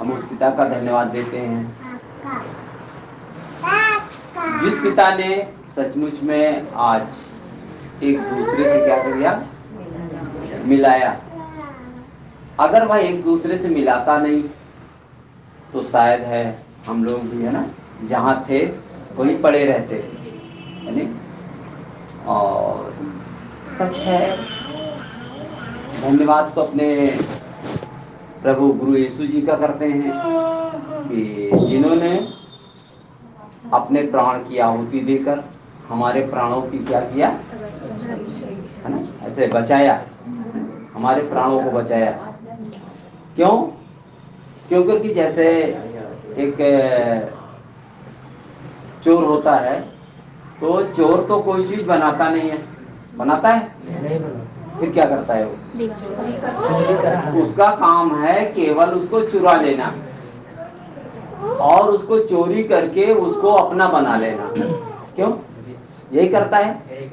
हम उस पिता का धन्यवाद देते हैं जिस पिता ने सचमुच में आज एक दूसरे से क्या कर दिया, मिलाया। अगर वह एक दूसरे से मिलाता नहीं तो शायद है हम लोग भी है ना जहाँ थे वहीं पड़े रहते है नहीं। और सच है, धन्यवाद तो अपने प्रभु गुरु यीशु जी का करते हैं कि जिन्होंने अपने प्राण की आहुति देकर हमारे प्राणों की क्या किया है ना, ऐसे बचाया, हमारे प्राणों को बचाया। क्यों? क्योंकि जैसे एक चोर होता है तो चोर तो कोई चीज बनाता नहीं है, बनाता है? फिर क्या करता है वो? उसका काम है केवल उसको चुरा लेना और उसको चोरी करके उसको अपना बना लेना। क्यों? यही करता है।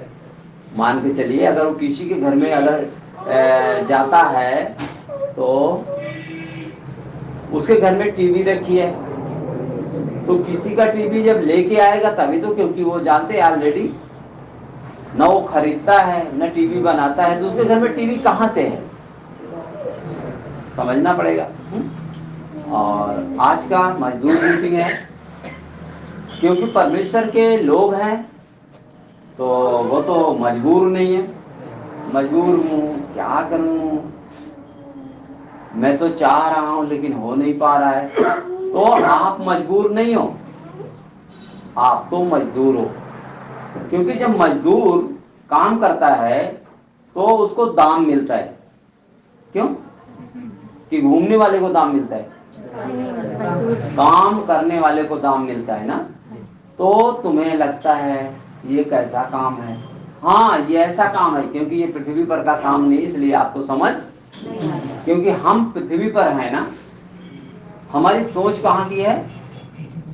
मान के चलिए अगर वो किसी के घर में अगर जाता है तो उसके घर में टीवी रखी है तो किसी का टीवी जब लेके आएगा तभी तो, क्योंकि वो जानते हैं ऑलरेडी न वो खरीदता है न टीवी बनाता है, तो उसके घर में टीवी कहाँ से है, समझना पड़ेगा। और आज का मजदूर मीटिंग है, क्योंकि परमेश्वर के लोग हैं तो वो तो मजबूर नहीं है। मजबूर हूँ, क्या करूँ, मैं तो चाह रहा हूँ लेकिन हो नहीं पा रहा है। तो आप मजबूर नहीं हो, आप तो मजदूर हो। क्योंकि जब मजदूर काम करता है तो उसको दाम मिलता है। क्यों? कि घूमने वाले को दाम मिलता है, काम करने वाले को दाम मिलता है ना। तो तुम्हें लगता है ये कैसा काम है? हाँ, ये ऐसा काम है क्योंकि ये पृथ्वी पर का काम नहीं, इसलिए आपको समझ, क्योंकि हम पृथ्वी पर हैं ना, हमारी सोच कहाँ की है?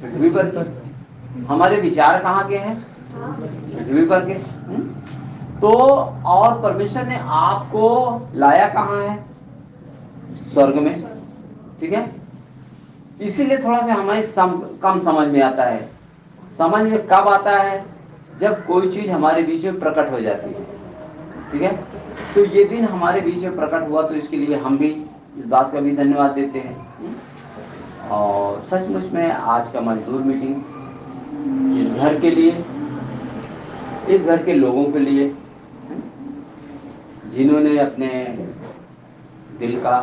पृथ्वी पर की। हमारे विचार कहाँ के हैं? पृथ्वी पर के। तो और परमेश्वर ने आपको लाया कहाँ है? स्वर्ग में। ठीक है, इसीलिए थोड़ा सा हमें कम समझ में आता है। समझ में कब आता है? जब कोई चीज हमारे बीच में प्रकट हो जाती है। ठीक है, तो ये दिन हमारे बीच में प्रकट हुआ तो इसके लिए हम भी इस बात का भी धन्यवाद देते हैं। और सचमुच में आज का मजदूर मीटिंग इस घर के लिए, इस घर के लोगों के लिए जिन्होंने अपने दिल का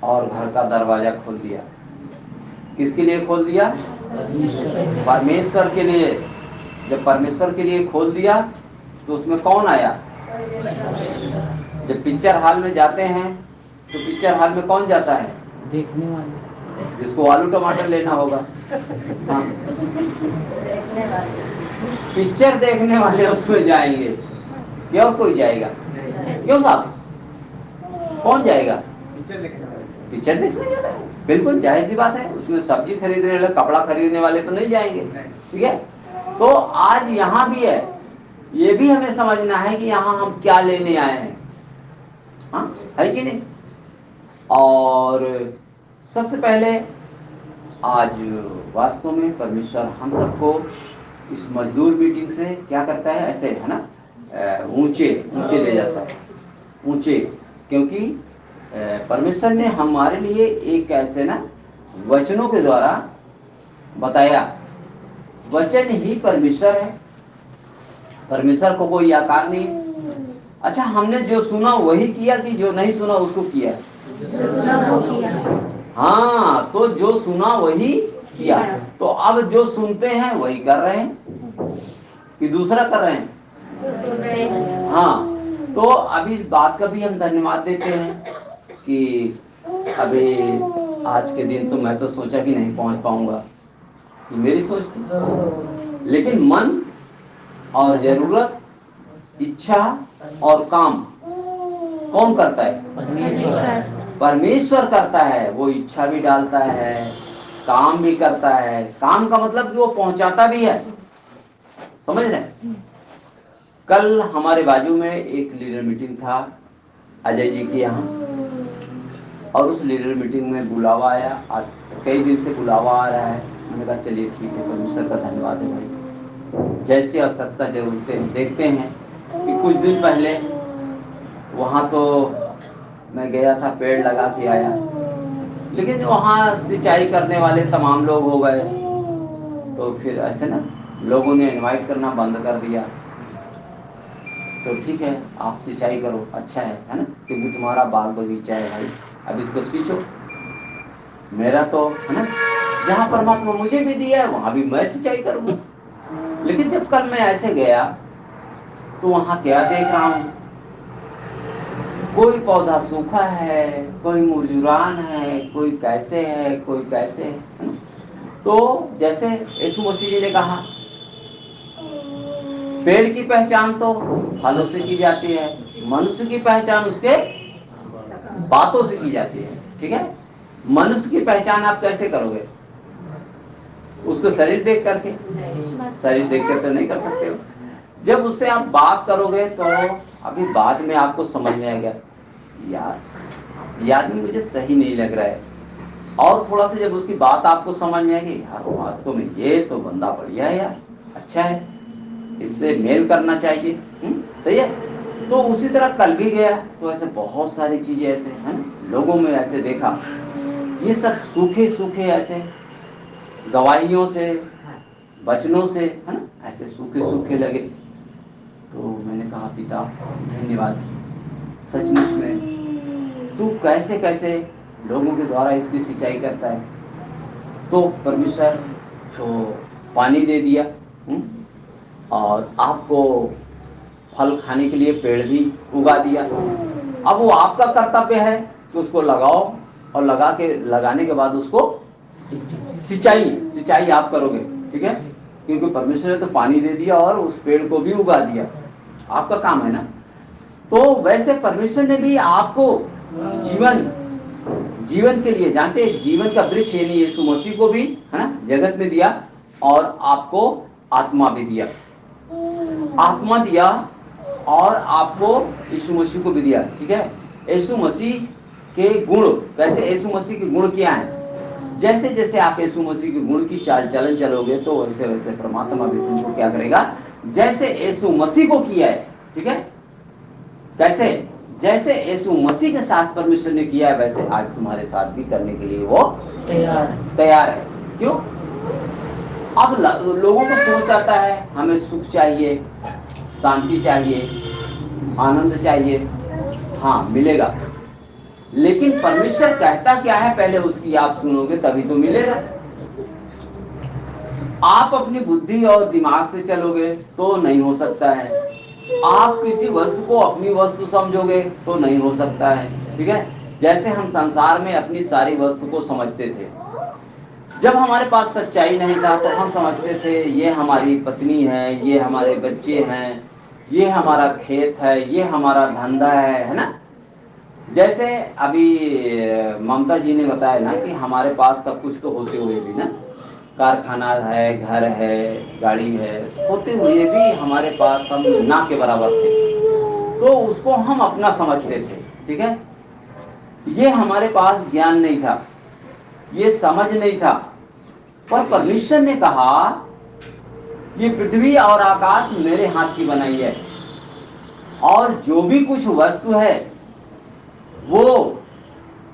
और घर का दरवाजा खोल दिया। किसके लिए खोल दिया? परमेश्वर के लिए। जब परमेश्वर के लिए खोल दिया तो उसमें कौन आया? जब पिक्चर हॉल में जाते हैं तो पिक्चर हॉल में कौन जाता है? देखने वाले, जिसको आलू टमाटर लेना होगा। हाँ, पिक्चर देखने वाले उसमें जाएंगे, क्या और कोई जाएगा? क्यों साहब, कौन जाएगा? पिक्चर देखने जाता है, बिल्कुल जाहिर सी बात है। उसमें सब्जी खरीदने वाले, कपड़ा खरीदने वाले तो नहीं जाएंगे। ठीक है, तो आज यहाँ भी है, ये भी हमें समझना है कि यहाँ हम क्या लेने आए हैं। हाँ, है कि नहीं? और सबसे पहले आज वास्तव में परमेश्वर हम सबको इस मजदूर मीटिंग से क्या करता है, ऐसे है ना, ऊंचे ऊंचे ले जाता है, ऊंचे। क्योंकि परमेश्वर ने हमारे लिए एक ऐसे ना वचनों के द्वारा बताया। वचन ही परमेश्वर है, परमेश्वर को कोई आकार नहीं। अच्छा, हमने जो सुना वही किया कि जो नहीं सुना उसको किया? हाँ, तो जो सुना वही किया। तो अब जो सुनते हैं वही कर रहे हैं कि दूसरा कर रहे हैं? हाँ, तो अभी इस बात का भी हम धन्यवाद देते हैं कि अभी आज के दिन तो मैं तो सोचा कि नहीं पहुंच पाऊंगा, मेरी सोच थी। लेकिन मन और जरूरत, इच्छा और काम कौन करता है? परमेश्वर करता है। वो इच्छा भी डालता है, काम भी करता है। काम का मतलब कि वो पहुंचाता भी है, समझ रहे? कल हमारे बाजू में एक लीडर मीटिंग था अजय जी के यहाँ, और उस लीडर मीटिंग में बुलावा आया, कई दिन से बुलावा आ रहा है। मैंने कहा चलिए ठीक है, परमेश्वर का धन्यवाद है भाई। जैसी आवश्यकता जरूरतें देखते हैं कि कुछ दिन पहले वहाँ तो मैं गया था, पेड़ लगा के आया, लेकिन वहाँ सिंचाई करने वाले तमाम लोग हो गए, तो फिर ऐसे ना लोगों ने इनवाइट करना बंद कर दिया। तो ठीक है, आप सिंचाई करो, अच्छा है ना, क्योंकि तुम्हारा बाग बगीचा है भाई, अब इसको सींचो। मेरा तो है ना, जहाँ परमात्मा मुझे भी दिया है वहाँ भी मैं सिंचाई करूँगा। लेकिन जब कल मैं ऐसे गया तो वहाँ क्या देख रहा हूँ, कोई पौधा सूखा है, कोई मुरझुरान है, कोई कैसे है, कोई कैसे है ना? तो जैसे यीशु मसीह जी ने कहा, पेड़ की पहचान तो फलों से की जाती है, मनुष्य की पहचान उसके बातों से की जाती है। ठीक है, मनुष्य की पहचान आप कैसे करोगे? उसको शरीर देख करके? शरीर देख कर तो नहीं कर सकते हो। जब उससे आप बात करोगे तो अभी बाद में आपको समझ में आएगा, यार ये आदमी मुझे सही नहीं लग रहा है। और थोड़ा सा जब उसकी बात आपको समझ में आएगी, यार वास्तव में ये तो बंदा बढ़िया है यार, अच्छा है, इससे मेल करना चाहिए, सही है। तो उसी तरह कल भी गया तो ऐसे बहुत सारी चीजें ऐसे है ना, लोगों में ऐसे देखा, ये सब सूखे सूखे ऐसे गवाहियों से, वचनों से है ना, ऐसे सूखे सूखे लगे। तो मैंने कहा पिता धन्यवाद, सचमुच में तू कैसे कैसे लोगों के द्वारा इसकी सिंचाई करता है। तो परमेश्वर तो पानी दे दिया, और आपको फल खाने के लिए पेड़ भी उगा दिया। अब वो आपका कर्तव्य है कि उसको लगाओ, और लगाने के बाद उसको सिंचाई आप करोगे। ठीक है, क्योंकि परमेश्वर ने तो पानी दे दिया और उस पेड़ को भी उगा दिया, आपका काम है ना। तो वैसे परमेश्वर ने भी आपको जीवन के लिए, जानते हैं जीवन का वृक्ष यानी यीशु मसीह को भी है ना जगत में दिया, और आपको आत्मा भी दिया, आत्मा दिया और आपको यीशु मसीह को भी दिया। ठीक है, यीशु मसीह के गुण, वैसे यीशु मसीह के गुण क्या हैं? जैसे जैसे आप यीशु मसीह के गुण की चाल चलन चलोगे तो वैसे वैसे परमात्मा भी तुमको क्या करेगा, जैसे यीशु मसीह को किया है। ठीक है, कैसे? जैसे यीशु मसीह के साथ परमेश्वर ने किया है, वैसे आज तुम्हारे साथ भी करने के लिए वो तैयार है। क्यों? अब लोगों को सोच आता है हमें सुख चाहिए, शांति चाहिए, आनंद चाहिए। हाँ मिलेगा, लेकिन परमेश्वर कहता क्या है पहले उसकी आप सुनोगे तभी तो मिलेगा। आप अपनी बुद्धि और दिमाग से चलोगे तो नहीं हो सकता है, आप किसी वस्तु को अपनी वस्तु समझोगे तो नहीं हो सकता है। ठीक है, जैसे हम संसार में अपनी सारी वस्तु को समझते थे, जब हमारे पास सच्चाई नहीं था तो हम समझते थे ये हमारी पत्नी है, ये हमारे बच्चे हैं, ये हमारा खेत है, ये हमारा धंधा है ना। जैसे अभी ममता जी ने बताया ना कि हमारे पास सब कुछ तो होते हुए भी ना, कारखाना है, घर है, गाड़ी है, होते हुए भी हमारे पास हम ना के बराबर थे, तो उसको हम अपना समझते थे। ठीक है, ये हमारे पास ज्ञान नहीं था, ये समझ नहीं था। पर परमेश्वर ने कहा ये पृथ्वी और आकाश मेरे हाथ की बनाई है, और जो भी कुछ वस्तु है वो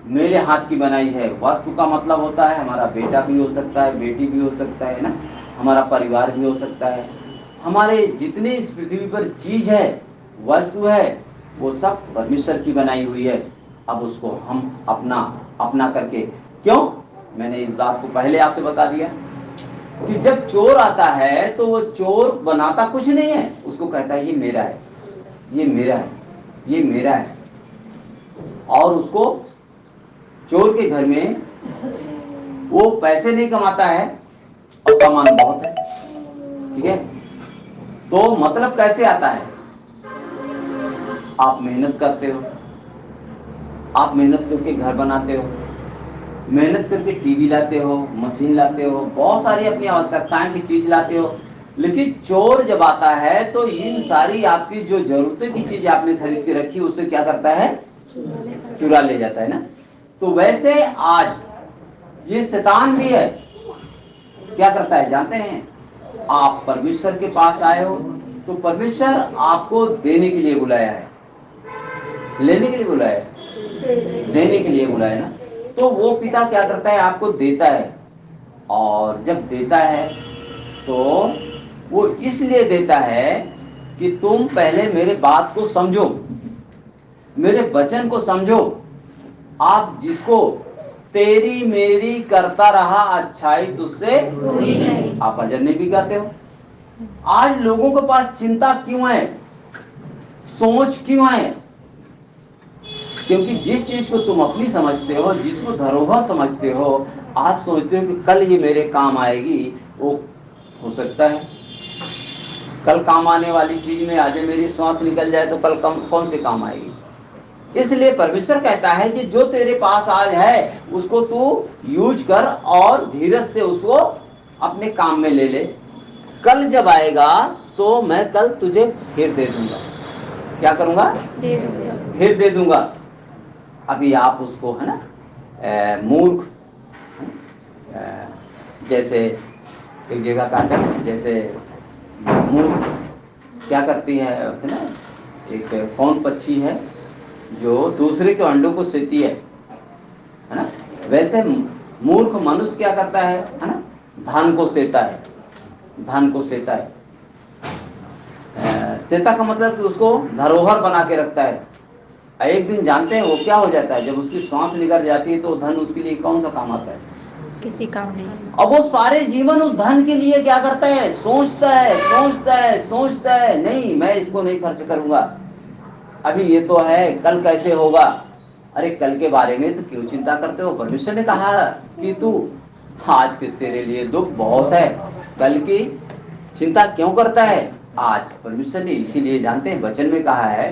मेरे हाथ की बनाई है। वस्तु का मतलब होता है हमारा बेटा भी हो सकता है, बेटी भी हो सकता है ना, हमारा परिवार भी हो सकता है, हमारे जितने इस पृथ्वी पर चीज है, वस्तु है, वो सब परमेश्वर की बनाई हुई है। अब उसको हम अपना करके, क्यों? मैंने इस बात को पहले आपसे बता दिया कि जब चोर आता है तो वो चोर बनाता कुछ नहीं है, उसको कहता है ये मेरा है, ये मेरा है, ये मेरा है। और उसको चोर के घर में वो पैसे नहीं कमाता है और सामान बहुत है। ठीक है, तो मतलब कैसे आता है? आप मेहनत करते हो, आप मेहनत करके घर बनाते हो, मेहनत करके टीवी लाते हो, मशीन लाते हो, बहुत सारी अपनी आवश्यकताएं की चीज लाते हो। लेकिन चोर जब आता है तो इन सारी आपकी जो जरूरतें की चीज आपने खरीद के रखी उसे क्या करता है? चुरा ले जाता है ना। तो वैसे आज ये शैतान भी है, क्या करता है जानते हैं? आप परमेश्वर के पास आए हो तो परमेश्वर आपको देने के लिए बुलाया है, लेने के लिए बुलाया है, देने के लिए बुलाया है ना। तो वो पिता क्या करता है? आपको देता है, और जब देता है तो वो इसलिए देता है कि तुम पहले मेरे बात को समझो, मेरे वचन को समझो। आप जिसको तेरी मेरी करता रहा अच्छाई तुझसे आप भजन में भी गाते हो। आज लोगों के पास चिंता क्यों है, सोच क्यों है? क्योंकि जिस चीज को तुम अपनी समझते हो, जिसको धरोहर समझते हो, आज सोचते हो कि कल ये मेरे काम आएगी, वो हो सकता है कल काम आने वाली चीज में आज मेरी श्वास निकल जाए तो कल कौन से काम आएगी। इसलिए परमेश्वर कहता है कि जो तेरे पास आज है उसको तू यूज कर और धीरज से उसको अपने काम में ले ले। कल जब आएगा तो मैं कल तुझे फिर दे दूंगा। क्या करूंगा? फिर दे दूंगा। अभी आप उसको है ना मूर्ख, जैसे एक जगह का है, जैसे मूर्ख क्या करती है उसने ना, एक कौन पक्षी है जो दूसरे के अंडों को सेती है ना, वैसे मूर्ख मनुष्य क्या करता है ना, धान को सेता है, धान को सेता है। सेता का मतलब कि उसको धरोहर बना के रखता है। एक दिन जानते हैं वो क्या हो जाता है? जब उसकी श्वास निकल जाती है तो धन उसके लिए कौन सा काम आता है? किसी काम नहीं। अब वो सारे जीवन उस धन के लिए क्या करता है? सोचता है, सोचता है, सोचता है, नहीं मैं इसको नहीं खर्च करूंगा, अभी ये तो है, कल कैसे होगा। अरे कल के बारे में तो क्यों चिंता करते हो? परमेश्वर ने कहा कि तू आज के तेरे लिए दुख बहुत है, कल की चिंता क्यों करता है? आज परमेश्वर ने इसीलिए जानते हैं वचन में कहा है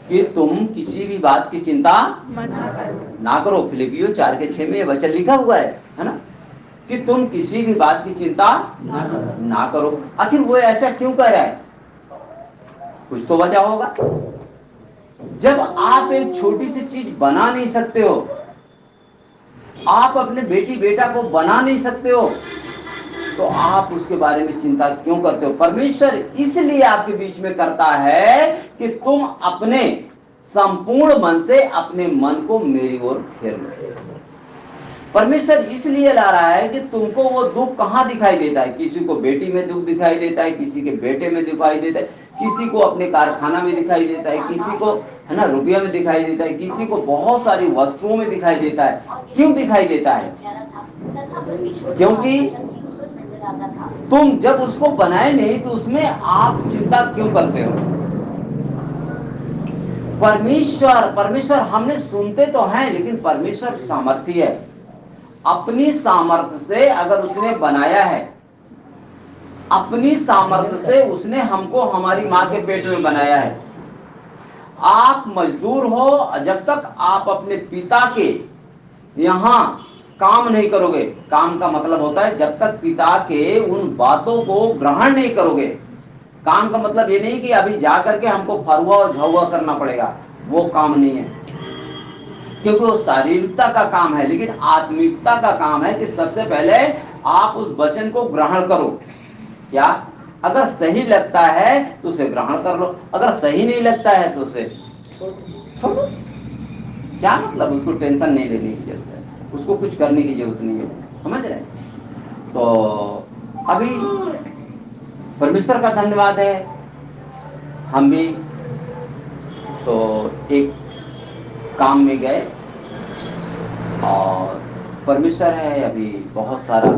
कि तुम किसी भी बात की चिंता ना करो। फिलिपियो 4:6 में वचन लिखा हुआ है ना, कि तुम किसी भी बात की चिंता ना करो। आखिर वो ऐसा क्यों कह रहा है? कुछ तो वजह होगा। जब आप एक छोटी सी चीज बना नहीं सकते हो, आप अपने बेटी बेटा को बना नहीं सकते हो, तो आप उसके बारे में चिंता क्यों करते हो? परमेश्वर इसलिए आपके बीच में करता है कि तुम अपने संपूर्ण मन से अपने मन को मेरी ओर फेर लो। परमेश्वर इसलिए ला रहा है कि तुमको वो दुख कहां दिखाई देता है? किसी को बेटी में दुख दिखाई देता है, किसी के बेटे में दिखाई देता है, किसी को अपने कारखाना में दिखाई देता है, किसी को है ना रुपया में दिखाई देता है, किसी को बहुत सारी वस्तुओं में दिखाई देता है। क्यों दिखाई देता है? क्योंकि तुम जब उसको बनाए नहीं तो उसमें आप चिंता क्यों करते हो? परमेश्वर हमने सुनते तो हैं, लेकिन परमेश्वर सामर्थी है। अपनी सामर्थ्य से अगर उसने बनाया है, अपनी सामर्थ्य से उसने हमको हमारी माँ के पेट में बनाया है। आप मजदूर हो, जब तक आप अपने पिता के यहाँ काम नहीं करोगे, काम का मतलब होता है जब तक पिता के उन बातों को ग्रहण नहीं करोगे। काम का मतलब ये नहीं कि अभी जा करके हमको फरुआ और झुआ करना पड़ेगा, वो काम नहीं है, क्योंकि वो शारीरिकता का काम है। लेकिन आत्मिकता का काम है कि सबसे पहले आप उस वचन को ग्रहण करो। क्या? अगर सही लगता है तो उसे ग्रहण कर लो, अगर सही नहीं लगता है तो उसे छोड़ो। क्या मतलब? उसको टेंशन नहीं लेने की जरूरत है, उसको कुछ करने की जरूरत नहीं है। समझ रहे? तो अभी परमेश्वर का धन्यवाद है, हम भी तो एक काम में गए और परमेश्वर है अभी बहुत सारा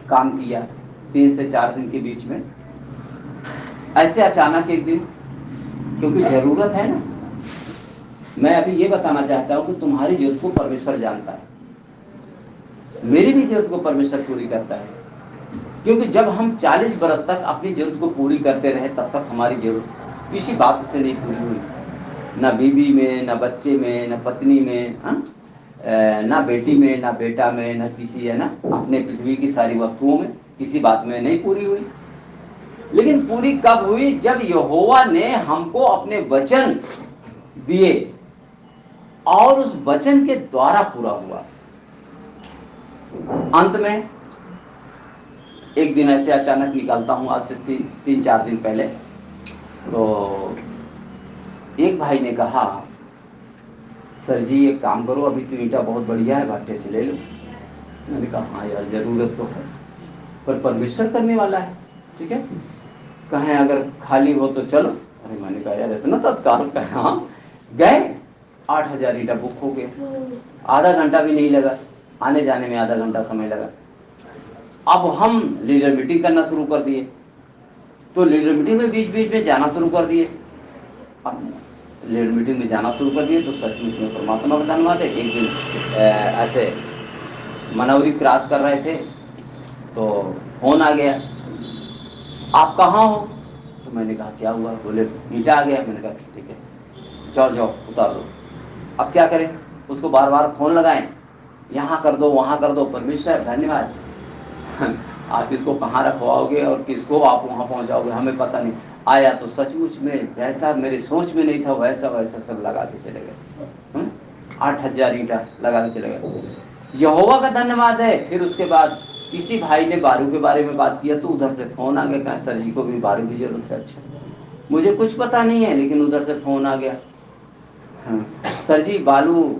काम किया 3 से 4 दिन के बीच में। ऐसे अचानक एक दिन, क्योंकि जरूरत है ना, मैं अभी ये बताना चाहता हूं कि तुम्हारी जरूरत को परमेश्वर जानता है, मेरी भी जरूरत को परमेश्वर पूरी करता है। क्योंकि जब हम 40 बरस तक अपनी जरूरत को पूरी करते रहे, तब तक हमारी जरूरत किसी बात से नहीं पूरी हुई, ना बीवी में, ना बच्चे में, ना पत्नी में, ना बेटी में, ना बेटा में, ना किसी है ना अपने पृथ्वी की सारी वस्तुओं में, किसी बात में नहीं पूरी हुई। लेकिन पूरी कब हुई? जब यहोवा ने हमको अपने वचन दिए और उस वचन के द्वारा पूरा हुआ। अंत में एक दिन ऐसे अचानक निकलता हूं, आज से 3-4 दिन पहले, तो एक भाई ने कहा, सर जी एक काम करो, अभी तो ईंटा बहुत बढ़िया है, भट्टे से ले लो। मैंने कहा हाँ यार जरूरत तो है, पर परमेश्वर करने वाला है, ठीक है, कहें अगर खाली हो तो चलो। अरे मैंने कहा यार इतना तत्काल का। हाँ गए, 8,000 ईंटा बुक हो गए, आधा घंटा भी नहीं लगा, आने जाने में आधा घंटा समय लगा। अब हम लीडर मीटिंग करना शुरू कर दिए, तो लीडर मीटिंग में बीच बीच में जाना शुरू कर दिए। अब लीडर मीटिंग में जाना शुरू कर दिए तो सचमुच में परमात्मा का धन्यवाद है। एक दिन ऐसे मनौरी क्रॉस कर रहे थे तो फोन आ गया, आप कहाँ हो? तो मैंने कहा क्या हुआ? बोले ईंटा आ गया। मैंने कहा ठीक है, जाओ जाओ उतार दो। अब क्या करें, उसको बार बार फोन लगाएं, यहाँ कर दो वहाँ कर दो। परमेश्वर धन्यवाद, आप इसको कहाँ रखवाओगे और किसको आप वहाँ पहुँचाओगे हमें पता नहीं। आया तो सचमुच में जैसा मेरी सोच में नहीं था वैसा वैसा सब लगा के चले गए। 8,000 ईंटा लगा के चले गए। यहोवा का धन्यवाद है। फिर उसके बाद किसी भाई ने बारू के बारे में बात किया तो उधर से फोन आ गया, कहा सर जी को भी बारू की जरूरत है। अच्छा, मुझे कुछ पता नहीं है, लेकिन उधर से फोन आ गया, सर जी बालू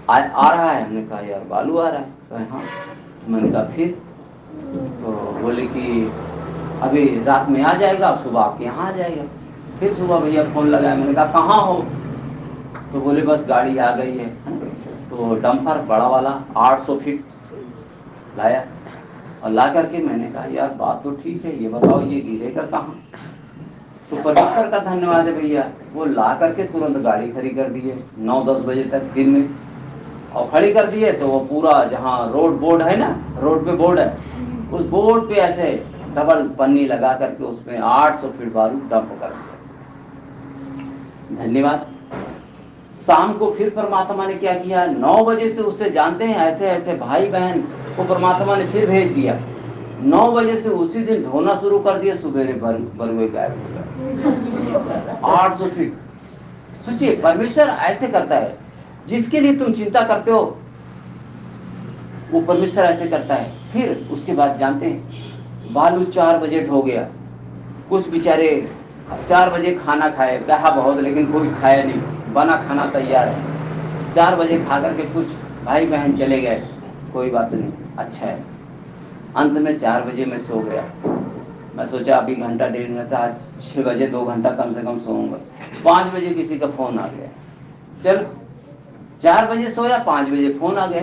आ रहा है। हमने कहा यार बालू आ रहा है? कहा हाँ। मैंने कहा फिर? तो बोले कि अभी रात में आ जाएगा, सुबह आपके यहाँ आ जाएगा। फिर सुबह भैया फोन लगाया, मैंने कहा कहाँ हो? तो बोले बस गाड़ी आ गई है। तो डंपर बड़ा वाला 800 फीट लाया और ला करके मैंने कहा यार बात तो ठीक है, ये बताओ ये गिरेगा कहाँ? तो परमेश्वर का धन्यवाद है भैया, वो ला करके तुरंत गाड़ी खड़ी कर दी है 9-10 बजे तक दिन में, और खड़ी कर दिए। तो वो पूरा जहाँ रोड बोर्ड है ना, रोड पे बोर्ड है, उस बोर्ड पे ऐसे डबल पन्नी लगा करके उसमें 800 फीट बारूद डंप कर दिया। धन्यवाद। शाम को फिर परमात्मा ने क्या किया, 9 बजे से उससे जानते हैं ऐसे ऐसे भाई बहन को परमात्मा ने फिर भेज दिया। 9 बजे से उसी दिन ढोना शुरू कर दिया, सुबेरे बलुए गायब हो गए 800 फीट। सोचिए परमेश्वर ऐसे करता है, जिसके लिए तुम चिंता करते हो वो परमेश्वर ऐसे करता है। फिर उसके बाद जानते हैं बालू 4 बजे ढो गया। कुछ बेचारे 4 बजे खाना खाए, कहा बहुत लेकिन कोई खाया नहीं, बना खाना तैयार है। 4 बजे खा करके कुछ भाई बहन चले गए, कोई बात नहीं, अच्छा है। अंत में 4 बजे मैं सो गया। मैं सोचा अभी घंटा 1.5 घंटा, आज 6 बजे 2 घंटा कम से कम सोऊंगा। 5 बजे किसी का फोन आ गया, चल 4 बजे सोया, 5 बजे फोन आ गया।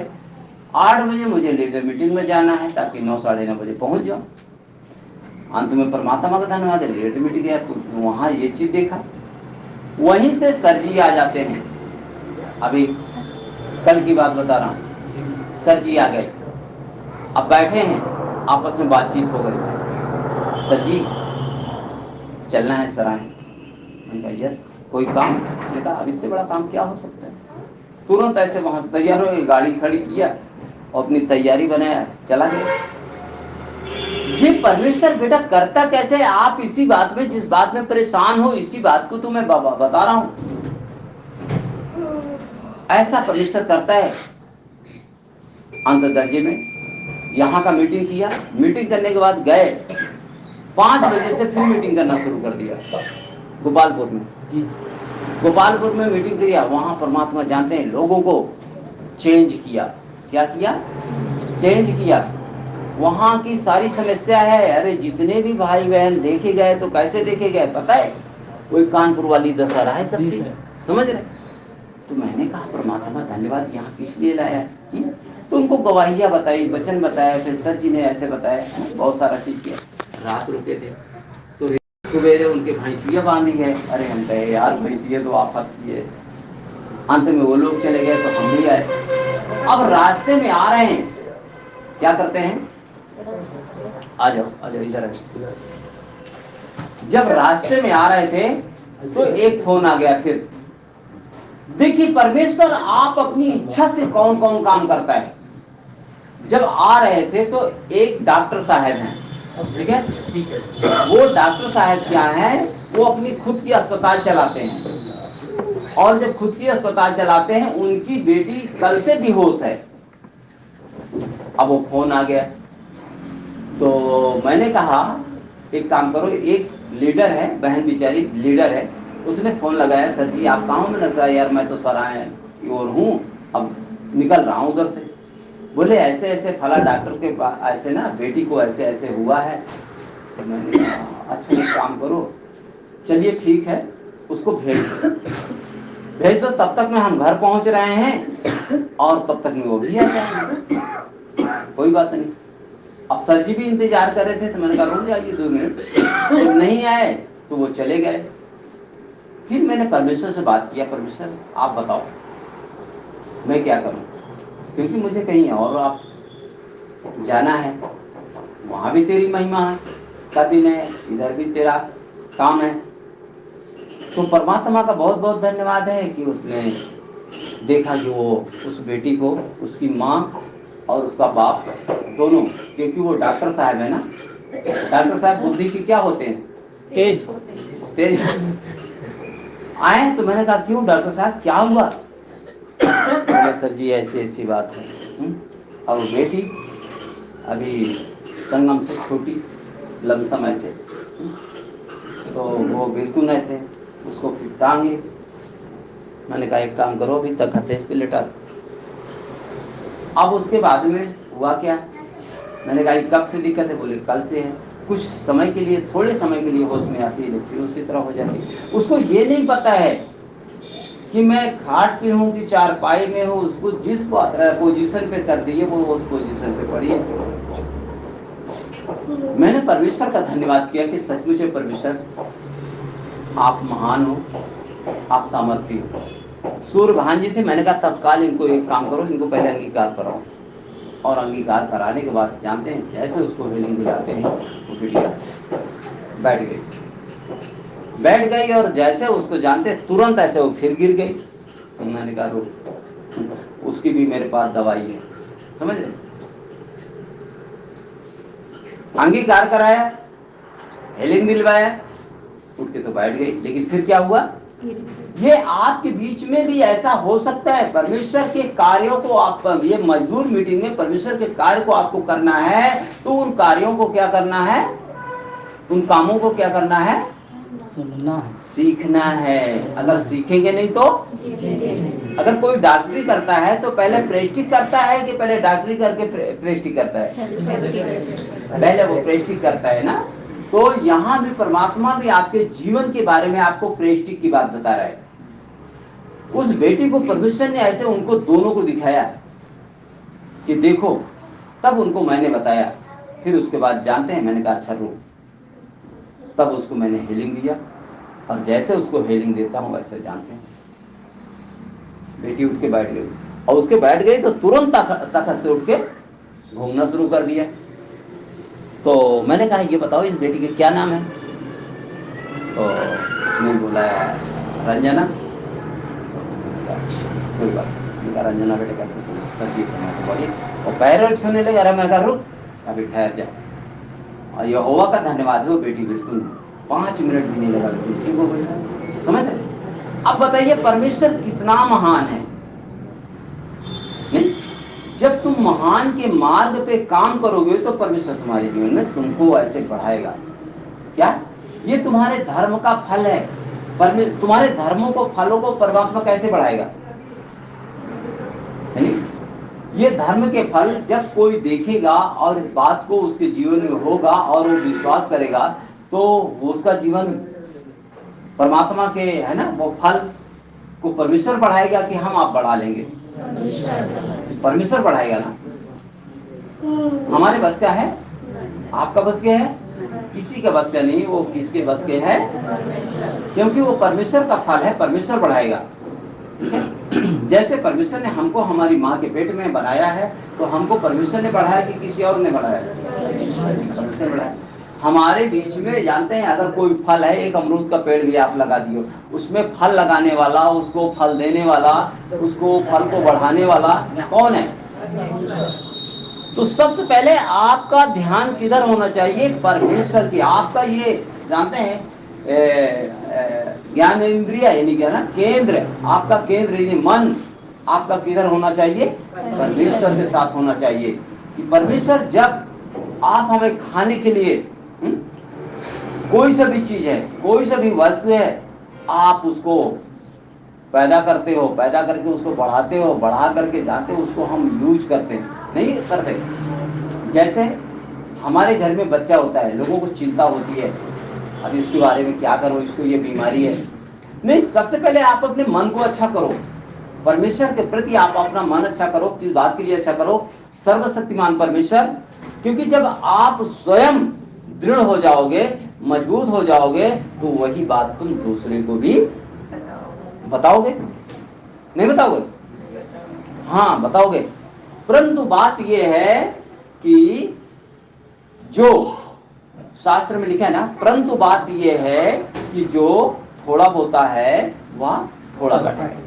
8 बजे मुझे लीडर मीटिंग में जाना है ताकि 9 साढ़े 9 बजे पहुंच जाऊं। अंत में परमात्मा का धन्यवाद है, लीडर मीटिंग गया तो वहां ये चीज देखा। वहीं से सर जी आ जाते हैं। अभी कल की बात बता रहा हूँ, सर जी आ गए, अब बैठे हैं, आपस में बातचीत हो गई। सर जी चलना है सराय। मैंने कहा यस, कोई काम? मैंने कहा अब इससे बड़ा काम क्या हो सकता है। तुरंत ऐसे वहां से तैयार हो, गाड़ी खड़ी किया और अपनी तैयारी बनाया, चला गया। ये परमेश्वर बेटा करता कैसे? आप इसी बात में, जिस बात में परेशान हो, इसी बात को तो मैं बता रहा हूं। ऐसा परमेश्वर करता है। अंत दर्जे में यहाँ का मीटिंग किया, मीटिंग करने के बाद गए, 5 बजे से फिर मीटिंग करना शुरू कर दिया गोपालपुर में। गोपालपुर में मीटिंग किया, वहां परमात्मा जानते हैं लोगों को चेंज किया। क्या किया? चेंज किया। वहां की सारी समस्या है, अरे जितने भी भाई बहन देखे गए तो कैसे देखे गए पता है? कोई कानपुर वाली दशहरा है सबकी, समझ रहे? तो मैंने कहा परमात्मा धन्यवाद, यहाँ किस लिए लाया? तो उनको गवाहियां बताई, वचन बताया, फिर सर जी ने ऐसे बताया, बहुत सारा चीज किया। रात रुके थे तो सुबेरे उनके भैंसिया बांधी है। अरे हम कहे यार भैंसिया तो आफत की है। अंत में वो लोग चले गए तो हम भी आए। अब रास्ते में आ रहे हैं, क्या करते हैं? आ जाओ इधर आ जाओ। जब रास्ते में आ रहे थे तो एक फोन आ गया। फिर देखिए परमेश्वर आप अपनी इच्छा से कौन कौन काम करता है। जब आ रहे थे तो एक डॉक्टर साहब हैं, ठीक है, वो डॉक्टर साहब क्या हैं, वो अपनी खुद की अस्पताल चलाते हैं। और जब खुद की अस्पताल चलाते हैं, उनकी बेटी कल से बेहोश है। अब वो फोन आ गया, तो मैंने कहा एक काम करो, एक लीडर है, बहन बेचारी लीडर है, उसने फोन लगाया, सर जी आप कहाँ हो? मैंने कहा यार मैं तो सराय की ओर हूँ, अब निकल रहा हूँ उधर से। बोले ऐसे ऐसे फला डॉक्टर के पास ऐसे ना बेटी को ऐसे ऐसे हुआ है। तो मैंने कहा अच्छा एक काम करो, चलिए ठीक है, उसको भेज दो, तब तक में हम घर पहुंच रहे हैं और तब तक में वो भी आ जाएंगे, कोई बात नहीं। अब सर जी भी इंतजार कर रहे थे, तो मैंने कहा रुक जाइए 2 मिनट। जब नहीं आए तो वो चले गए। फिर मैंने परमेश्वर से बात किया, परमेश्वर आप बताओ मैं क्या करूं, क्योंकि मुझे कहीं और आप जाना है, वहां भी तेरी महिमा का दिन है, इधर भी तेरा काम है। तो परमात्मा का बहुत बहुत धन्यवाद है कि उसने देखा कि वो उस बेटी को, उसकी माँ और उसका बाप दोनों, क्योंकि वो डॉक्टर साहब है ना, डॉक्टर साहब बुद्धि की क्या होते हैं? तेज आए। तो मैंने कहा क्यों डॉक्टर साहब क्या हुआ? बोले सर जी ऐसी ऐसी बात है। और बेटी अभी संगम से छोटी, लमसम ऐसे, तो वो बिल्कुल ऐसे, उसको फिर टांगे। मैंने कहा एक काम करो, अभी तक हथेस पे लेटा दो। अब उसके बाद में हुआ क्या? मैंने कहा कब से दिक्कत है? बोले कल से है। कुछ समय के लिए, थोड़े समय के लिए होश में आती है, फिर उसी तरह हो जाती है। उसको ये नहीं पता है कि मैं खाट पे हूँ कि चारपाई में हूँ, उसको जिस पोजीशन पे कर दिए वो उस पोजीशन पे पड़ी है। मैंने परमेश्वर का धन्यवाद किया कि सचमुच में परमेश्वर आप महान हो, आप सामर्थ्य हो। सूर्य भान जी थे, मैंने कहा तत्काल इनको एक काम करो, इनको पहले अंगीकार कराओ। और अंगीकार कराने के बाद जानते हैं जैसे उसको हीलिंग दिलाते हैं, वो बिटिया बैठ गई और जैसे उसको जानते तुरंत ऐसे वो फिर गिर गई। मैंने कहा रुक, उसकी भी मेरे पास दवाई है, समझ रहे? अंगीकार कराया, हीलिंग दिलवाया, उठ के तो बैठ गई। लेकिन फिर क्या हुआ? ये आपके बीच में भी ऐसा हो सकता है। परमेश्वर के कार्यों को आप, ये मजदूर मीटिंग में परमेश्वर के कार्य को आपको करना है, तो उन कार्यों को क्या करना है? उन कामों को क्या करना है? सीखना है। अगर सीखेंगे नहीं तो, अगर कोई डॉक्टरी करता है तो पहले प्रेस्टिक करता है कि पहले डॉक्टरी करके प्रेस्टिक करता है? पहले वो प्रेस्टिक करता है ना। तो यहाँ भी परमात्मा भी आपके जीवन के बारे में आपको प्रेस्टिक की बात बता रहा है। उस बेटी को परमेश्वर ने ऐसे उनको दोनों को दिखाया कि देखो, तब उनको मैंने बताया। फिर उसके बाद जानते हैं, मैंने कहा अच्छा रुक, तब उसको मैंने हीलिंग दिया। और जैसे उसको हीलिंग देता हूँ वैसे जानते हैं बेटी उठ के बैठ गई। और उसके बैठ गई तो तुरंत तखत से उठ के घूमना शुरू कर दिया। तो मैंने कहा ये बताओ इस बेटी के क्या नाम है? तो उसने बोला रंजना। कोई बात नहीं, रंजना बेटे कैसे? सर जी बोलिए। और पैर छूने लगे। अरे मैं कहा रुक, अभी ठहर जा। और यहोवा का धन्यवाद है, वो बेटी बिल्कुल 5 मिनट भी नहीं लगा, बिल्कुल ठीक हो गई। समझ रहे? अब बताइए परमेश्वर कितना महान है। नहीं? जब तुम महान के मार्ग पे काम करोगे तो परमेश्वर तुम्हारे जीवन में तुमको ऐसे बढ़ाएगा। क्या? ये तुम्हारे धर्म का फल है। तुम्हारे धर्मों को, फलों को परमात्मा कैसे बढ़ाएगा? नहीं? ये धर्म के फल जब कोई देखेगा और इस बात को उसके जीवन में होगा और वो विश्वास करेगा, तो उसका जीवन परमात्मा के, है ना, वो फल को परमेश्वर बढ़ाएगा कि हम आप बढ़ा लेंगे? परमेश्वर बढ़ाएगा ना। हमारे बस का है? आपका बस के है? किसी का बस का नहीं। वो किसके बस के है? क्योंकि वो परमेश्वर का फल है, परमेश्वर बढ़ाएगा। जैसे परमेश्वर ने हमको हमारी माँ के पेट में बनाया है, तो हमको परमेश्वर ने बढ़ाया कि किसी और ने बढ़ाया? परमेश्वर बढ़ाया। हमारे बीच में जानते हैं, अगर कोई फल है, एक अमरूद का पेड़ भी आप लगा दियो, उसमें फल लगाने वाला, उसको फल देने वाला, उसको फल को बढ़ाने वाला कौन है? तो सबसे पहले आपका ध्यान किधर होना चाहिए? परमेश्वर की। आपका ये जानते हैं ज्ञान इंद्रिय यानी क्या ना केंद्र, आपका केंद्र यानी मन आपका किधर होना चाहिए? परमेश्वर के साथ होना चाहिए। कि परमेश्वर जब आप हमें खाने के लिए कोई सा भी चीज है, कोई सा भी वस्तु है, आप उसको पैदा करते हो, पैदा करके उसको बढ़ाते हो, बढ़ा करके जाते हो, उसको हम यूज करते हैं, नहीं करते? जैसे हमारे घर में बच्चा होता है, लोगों को चिंता होती है, अब इसके बारे में क्या करो, इसको ये बीमारी है। नहीं, सबसे पहले आप अपने मन को अच्छा करो, परमेश्वर के प्रति आप अपना मन अच्छा करो। किस बात के लिए अच्छा करो? सर्वशक्तिमान परमेश्वर, क्योंकि जब आप स्वयं दृढ़ हो जाओगे, मजबूत हो जाओगे, तो वही बात तुम दूसरे को भी बताओगे, नहीं बताओगे? हाँ बताओगे। परंतु बात यह है कि जो शास्त्र में लिखा है ना, परंतु बात यह है कि जो थोड़ा बोता है वह थोड़ा काटेगा,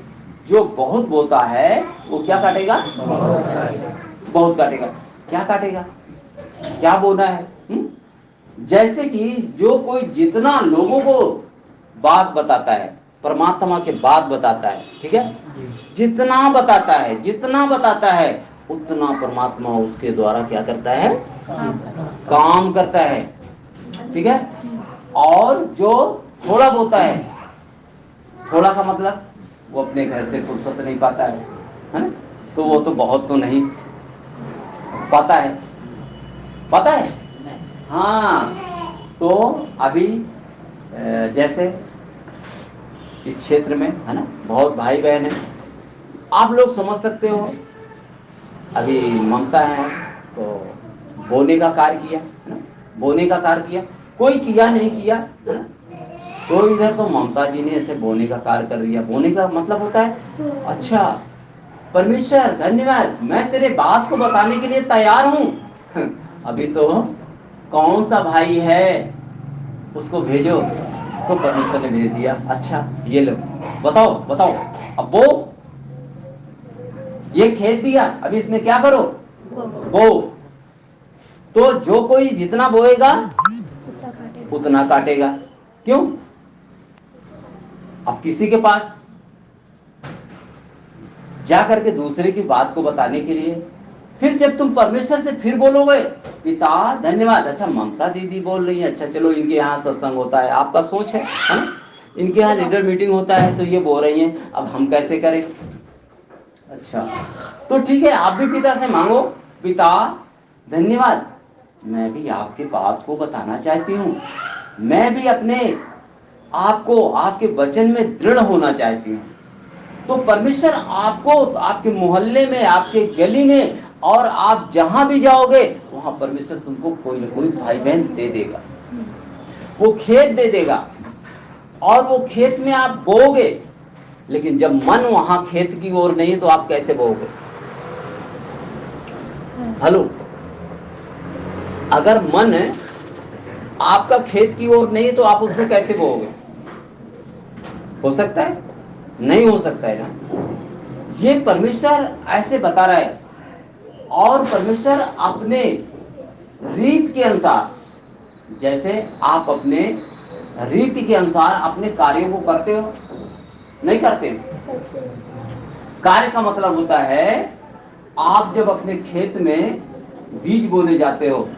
जो बहुत बोता है वो क्या काटेगा? बहुत काटेगा। क्या काटेगा? क्या बोना है? जैसे कि जो कोई जितना लोगों को बात बताता है, परमात्मा के बात बताता है, ठीक है, जितना बताता है, जितना बताता है, उतना परमात्मा उसके द्वारा क्या करता है? काम करता है, ठीक है। और जो थोड़ा बोता है, थोड़ा का मतलब वो अपने घर से फुर्सत नहीं पाता है ना, तो वो तो बहुत तो नहीं पाता है, पता है? हाँ, तो अभी जैसे इस क्षेत्र में है ना, बहुत भाई बहन है, आप लोग समझ सकते हो। अभी ममता है तो बोने का कार्य किया है ना, बोने का कार्य किया, कोई किया नहीं किया है ना? तो इधर तो ममता जी ने ऐसे बोने का कार्य कर दिया। बोने का मतलब होता है अच्छा परमेश्वर धन्यवाद, मैं तेरे बात को बताने के लिए तैयार हूं। अभी तो कौन सा भाई है उसको भेजो, तो परमेश्वर ने भेज दिया। अच्छा ये लो, बताओ बताओ, अब वो ये खेत दिया, अभी इसमें क्या करो? बो। तो जो कोई जितना बोएगा उतना काटेगा। क्यों? अब किसी के पास जा करके दूसरे की बात को बताने के लिए, फिर जब तुम परमेश्वर से फिर बोलोगे पिता धन्यवाद, अच्छा ममता दीदी बोल रही है, अच्छा चलो इनके यहाँ सत्संग होता है, आपका सोच है ना? इनके यहाँ लीडर मीटिंग होता है तो ये बोल रही हैं, अब हम कैसे करें? अच्छा तो ठीक है, आप भी पिता से मांगो, पिता धन्यवाद, मैं भी आपके बात को बताना चाहती हूँ, मैं भी अपने आपको आपके वचन में दृढ़ होना चाहती हूँ। तो परमेश्वर आपको आपके मोहल्ले में, आपके गली में, और आप जहां भी जाओगे वहां परमेश्वर तुमको कोई ना कोई भाई बहन दे देगा, वो खेत दे देगा, और वो खेत में आप बोओगे। लेकिन जब मन वहां खेत की ओर नहीं तो आप कैसे बोओगे? हेलो, अगर मन आपका खेत की ओर नहीं तो आप उसमें कैसे बोओगे? हो सकता है? नहीं हो सकता है ना। ये परमेश्वर ऐसे बता रहा है, और परमेश्वर अपने रीत के अनुसार, जैसे आप अपने रीति के अनुसार अपने कार्यों को करते हो, नहीं करते? कार्य का मतलब होता है आप जब अपने खेत में बीज बोने जाते हो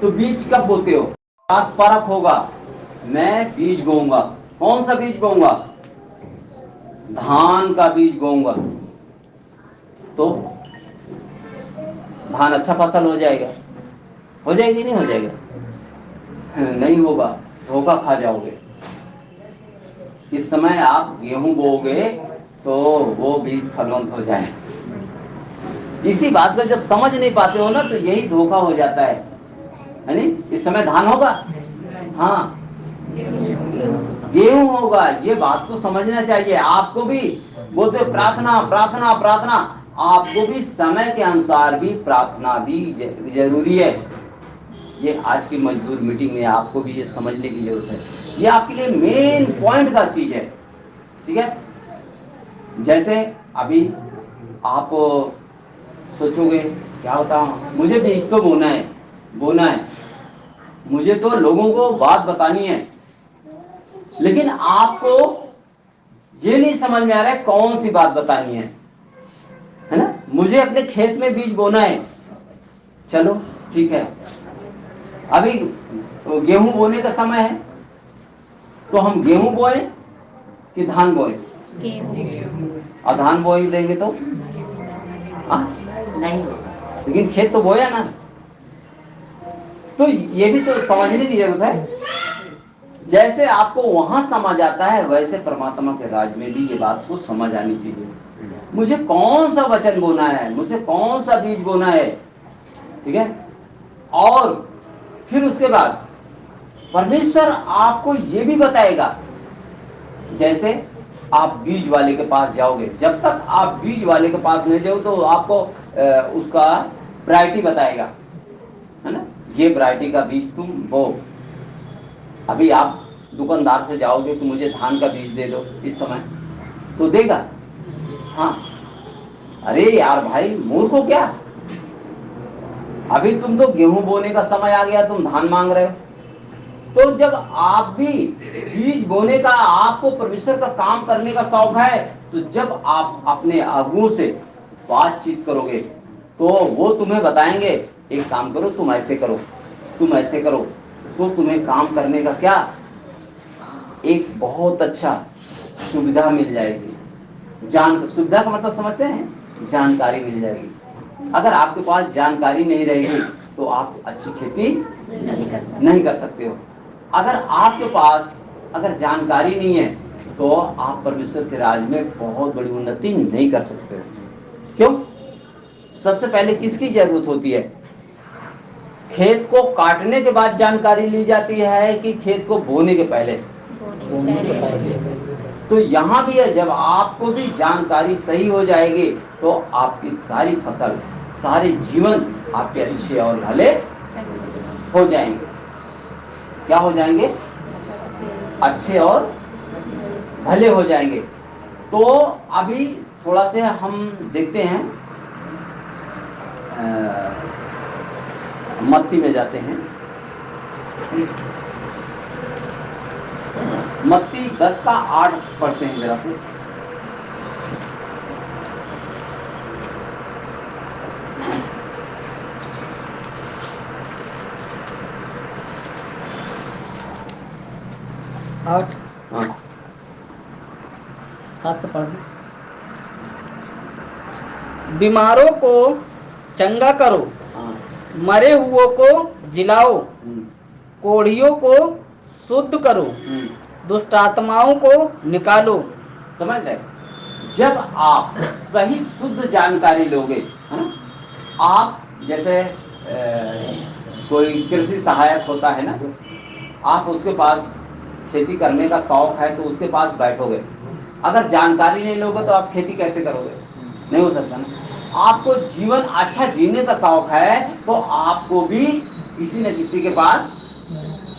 तो बीज कब बोते हो? खास फर्क होगा। मैं बीज बोऊंगा, कौन सा बीज बोऊंगा? धान का बीज बोऊंगा, तो धान अच्छा फसल हो जाएगा, हो जाएगी नहीं हो जाएगा? नहीं होगा, धोखा खा जाओगे। इस समय आप गेहूं बोओगे तो वो बीज फलवंत हो जाए। इसी बात को जब समझ नहीं पाते हो ना तो यही धोखा हो जाता है नहीं? इस समय धान होगा, हाँ गेहूं होगा, ये बात को समझना चाहिए आपको भी। बोलते प्रार्थना प्रार्थना प्रार्थना, आपको भी समय के अनुसार भी प्रार्थना भी जरूरी है। ये आज की मजदूर मीटिंग में आपको भी ये समझने की जरूरत है, ये आपके लिए मेन पॉइंट का चीज है, ठीक है। जैसे अभी आप सोचोगे क्या होता है, मुझे बीज तो बोना है, मुझे तो लोगों को बात बतानी है, लेकिन आपको ये नहीं समझ में आ रहा है कौन सी बात बतानी है ना। मुझे अपने खेत में बीज बोना है, चलो ठीक है, अभी गेहूं बोने का समय है, तो हम गेहूं बोए कि धान बोए? और धान बोए देंगे तो नहीं, लेकिन खेत तो बोया ना। तो ये भी तो समझने की जरूरत है। जैसे आपको वहां समझ आता है, वैसे परमात्मा के राज में भी ये बात को समझ आनी चाहिए। मुझे कौन सा वचन बोना है, मुझे कौन सा बीज बोना है, ठीक है। और फिर उसके बाद परमेश्वर आपको ये भी बताएगा। जैसे आप बीज वाले के पास जाओगे, जब तक आप बीज वाले के पास नहीं जाओ तो आपको उसका वैरायटी बताएगा, है ना। ये वैरायटी का बीज तुम बो। अभी आप दुकानदार से जाओगे कि मुझे धान का बीज दे दो इस समय, तो देगा? हाँ, अरे यार भाई मूर्ख हो क्या, अभी तुम तो गेहूं बोने का समय आ गया, तुम धान मांग रहे हो। तो जब आप भी बीज बोने का, आपको परमेश्वर का काम करने का शौक है, तो जब आप अपने अगुओं से बातचीत करोगे तो वो तुम्हें बताएंगे एक काम करो, तुम ऐसे करो, तुम ऐसे करो, तो तुम्हें काम करने का क्या एक बहुत अच्छा सुविधा मिल जाएगी। सुविधा का मतलब समझते हैं? जानकारी मिल जाएगी। अगर आपके पास जानकारी नहीं रहेगी तो आप अच्छी खेती नहीं कर सकते हो। अगर आपके पास अगर जानकारी नहीं है तो आप परमेश्वर के राज में बहुत बड़ी उन्नति नहीं कर सकते हो। क्यों? सबसे पहले किसकी जरूरत होती है? खेत को काटने के बाद जानकारी ली जाती है कि खेत को बोने के पहले? तो यहाँ भी है, जब आपको भी जानकारी सही हो जाएगी तो आपकी सारी फसल, सारे जीवन आपके अच्छे और भले हो जाएंगे। क्या हो जाएंगे? अच्छे और भले हो जाएंगे। तो अभी थोड़ा से हम देखते हैं, मत्ती में जाते हैं। मत्ती 10 का 8 पढ़ते हैं जरा से। हाँ, 7 से पढ़ दो। बीमारों को चंगा करो, हाँ, मरे हुओं को जिलाओ, कोढ़ियों को शुद्ध करो, दुष्ट आत्माओं को निकालो। समझ रहे? जब आप सही शुद्ध जानकारी लोगे, है ना, आप जैसे कोई कृषि सहायक होता है ना, आप उसके पास खेती करने का शौक है तो उसके पास बैठोगे, अगर जानकारी नहीं लोगे तो आप खेती कैसे करोगे? नहीं हो सकता ना। आपको जीवन अच्छा जीने का शौक है तो आपको भी किसी न किसी के पास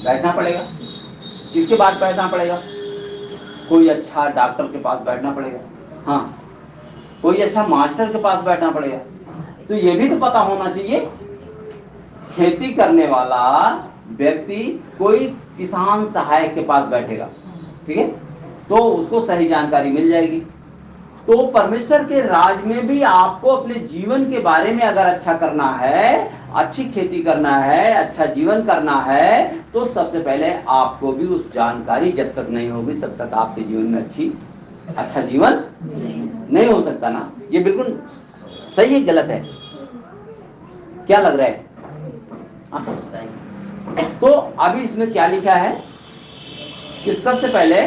बैठना पड़ेगा। किसके पास बैठना पड़ेगा? कोई अच्छा डॉक्टर के पास बैठना पड़ेगा, हाँ, कोई अच्छा मास्टर के पास बैठना पड़ेगा। तो ये भी तो पता होना चाहिए, खेती करने वाला व्यक्ति कोई किसान सहायक के पास बैठेगा, ठीक है, तो उसको सही जानकारी मिल जाएगी। तो परमेश्वर के राज में भी आपको अपने जीवन के बारे में अगर अच्छा करना है, अच्छी खेती करना है, अच्छा जीवन करना है, तो सबसे पहले आपको भी उस जानकारी जब तक नहीं होगी तब तक आपके जीवन में अच्छा जीवन नहीं हो सकता ना। ये बिल्कुल सही है, गलत है? क्या लग रहा है? तो अभी इसमें क्या लिखा है कि सबसे पहले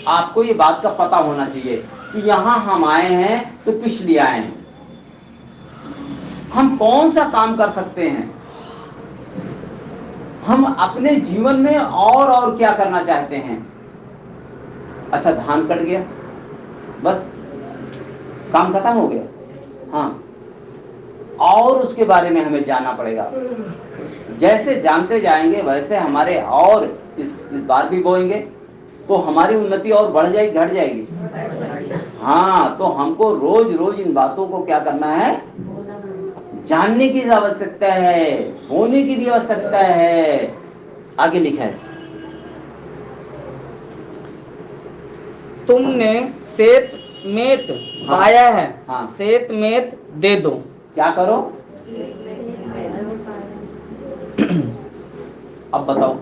आपको ये बात का पता होना चाहिए कि यहां हम आए हैं तो किस लिए आए हैं, हम कौन सा काम कर सकते हैं, हम अपने जीवन में और क्या करना चाहते हैं। अच्छा, धान कट गया, बस काम खत्म हो गया? हाँ, और उसके बारे में हमें जानना पड़ेगा। जैसे जानते जाएंगे वैसे हमारे और इस बार भी बोएंगे तो हमारी उन्नति और बढ़ जाएगी, घट जाएगी? हाँ, तो हमको रोज रोज इन बातों को क्या करना है, जानने की आवश्यकता है, होने की भी आवश्यकता है। आगे लिखा है, तुमने सेत मेत हाँ। पाया है, हाँ। सेत मेत दे दो। क्या करो? अब बताओ,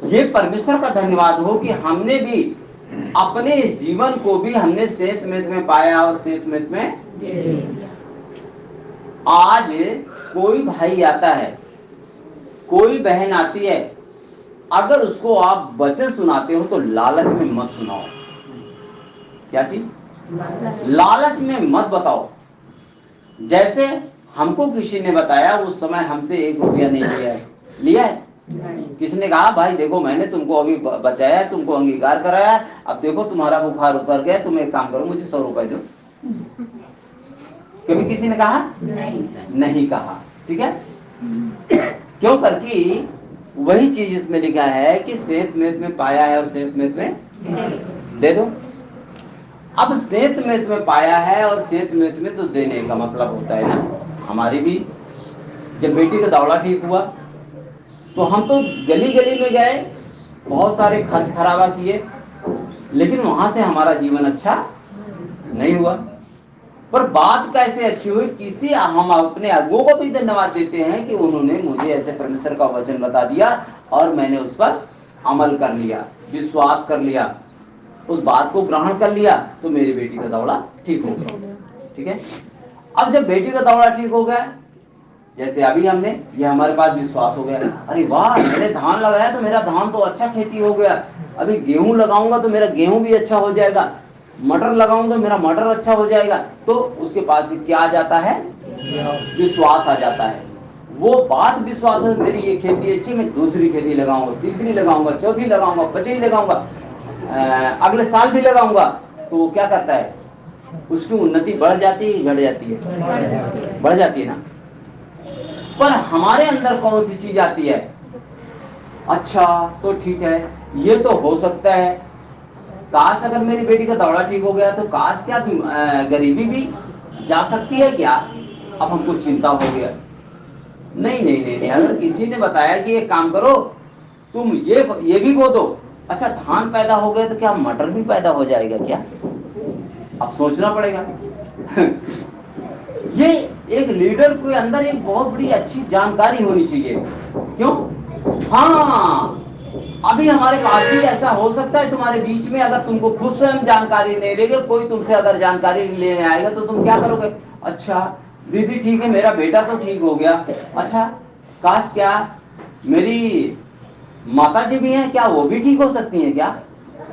ये परमेश्वर का धन्यवाद हो कि हमने भी अपने जीवन को भी हमने सेत मेत में पाया और सेत मेत में। आज कोई भाई आता है, कोई बहन आती है, अगर उसको आप वचन सुनाते हो तो लालच में मत सुनाओ। क्या चीज? लालच में मत बताओ। जैसे हमको किसी ने बताया, उस समय हमसे 1 रुपया नहीं लिया है। लिया है? किसी ने कहा भाई देखो मैंने तुमको अभी बचाया, तुमको अंगीकार कराया, अब देखो तुम्हारा बुखार उतर गया, तुम एक काम करो मुझे 100 रुपए दो। कभी किसी ने कहा? नहीं कहा। ठीक है? क्यों? करके वही चीज इसमें लिखा है कि सेत मेत में पाया है और सेत मेत में दे दो। अब सेत मेत में पाया है और सेत मेत में तो देने का मतलब होता है ना, हमारी भी जब बेटी का दौरा ठीक हुआ तो हम तो गली गली में गए, बहुत सारे खर्च खराबा किए, लेकिन वहां से हमारा जीवन अच्छा नहीं हुआ। पर बात कैसे अच्छी हुई? किसी हम अपने अगुओं को भी धन्यवाद देते हैं कि उन्होंने मुझे ऐसे परमेश्वर का वचन बता दिया और मैंने उस पर अमल कर लिया, विश्वास कर लिया, उस बात को ग्रहण कर लिया, तो मेरी बेटी का दौरा ठीक हो गया। ठीक है? अब जब बेटी का दौरा ठीक हो गया, जैसे अभी हमने, ये हमारे पास विश्वास हो गया, अरे वाह मैंने धान लगाया तो मेरा धान तो अच्छा खेती हो गया, अभी गेहूं लगाऊंगा तो मेरा गेहूं भी अच्छा हो जाएगा, मटर लगाऊंगा तो मेरा मटर अच्छा हो जाएगा। तो उसके पास क्या आ जाता है? विश्वास आ जाता है। वो बात विश्वास है, मेरी ये खेती अच्छी, मैं दूसरी खेती लगाऊंगा, तीसरी लगाऊंगा, चौथी लगाऊंगा, 25 लगाऊंगा, अगले साल भी लगाऊंगा। तो वो क्या करता है? उसकी उन्नति बढ़ जाती है, घट जाती है? बढ़ जाती है ना। पर हमारे अंदर कौन सी चीज आती है? अच्छा तो ठीक है, ये तो हो सकता है, काश अगर मेरी बेटी का दौरा ठीक हो गया तो काश क्या गरीबी भी जा सकती है क्या? अब हमको चिंता हो गया। नहीं नहीं नहीं नहीं, अगर किसी ने बताया कि एक काम करो तुम ये भी बो दो, अच्छा धान पैदा हो गया तो क्या मटर भी पैदा हो जाएगा क्या? अब सोचना पड़ेगा। ये एक लीडर के अंदर एक बहुत बड़ी अच्छी जानकारी होनी चाहिए। क्यों? हाँ, अभी हमारे पास भी ऐसा हो सकता है तुम्हारे बीच में, अगर तुमको खुद स्वयं जानकारी नहीं रहेगी, कोई तुमसे अगर जानकारी लेने आएगा तो तुम क्या करोगे? अच्छा दीदी ठीक है, मेरा बेटा तो ठीक हो गया, अच्छा काश क्या मेरी माता जी भी हैं, क्या वो भी ठीक हो सकती हैं क्या?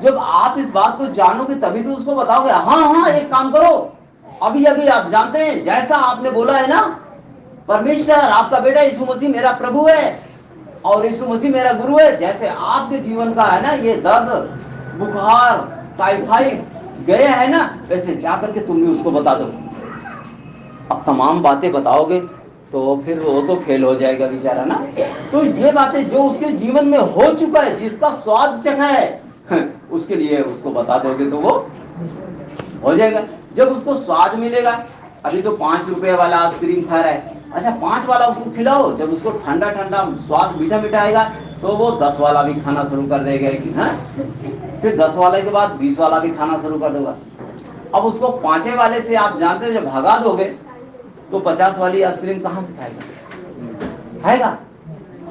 जब आप इस बात को जानोगे तभी तो उसको बताओगे। हाँ हाँ एक काम करो, अभी अभी आप जानते हैं जैसा आपने बोला है ना, परमेश्वर आपका बेटा यीशु मसीह मेरा प्रभु है और यीशु मसीह मेरा गुरु है, जैसे आपके जीवन का है ना ये दर्द, बुखार, टाइफाइड गया है ना, वैसे जाकर के तुम भी उसको बता दो। अब तमाम बातें बताओगे तो फिर वो तो फेल हो जाएगा बेचारा ना। तो ये बातें जो उसके जीवन में हो चुका है, जिसका स्वाद चखा है, उसके लिए उसको बता दोगे तो वो हो जाएगा। जब उसको स्वाद मिलेगा, अभी तो 5 रुपए वाला आइसक्रीम खा रहा है, अच्छा 5 वाला उसको खिलाओ, जब उसको ठंडा ठंडा स्वाद मीठा मीठा आएगा तो वो 10 वाला भी खाना शुरू कर देगा कि हाँ, फिर 10 वाले के बाद 20 वाला भी खाना शुरू कर देगा। अब उसको 5वें वाले से आप जानते हो जब भगा दोगे तो 50 वाली आइसक्रीम कहाँ से खाएगा? खाएगा?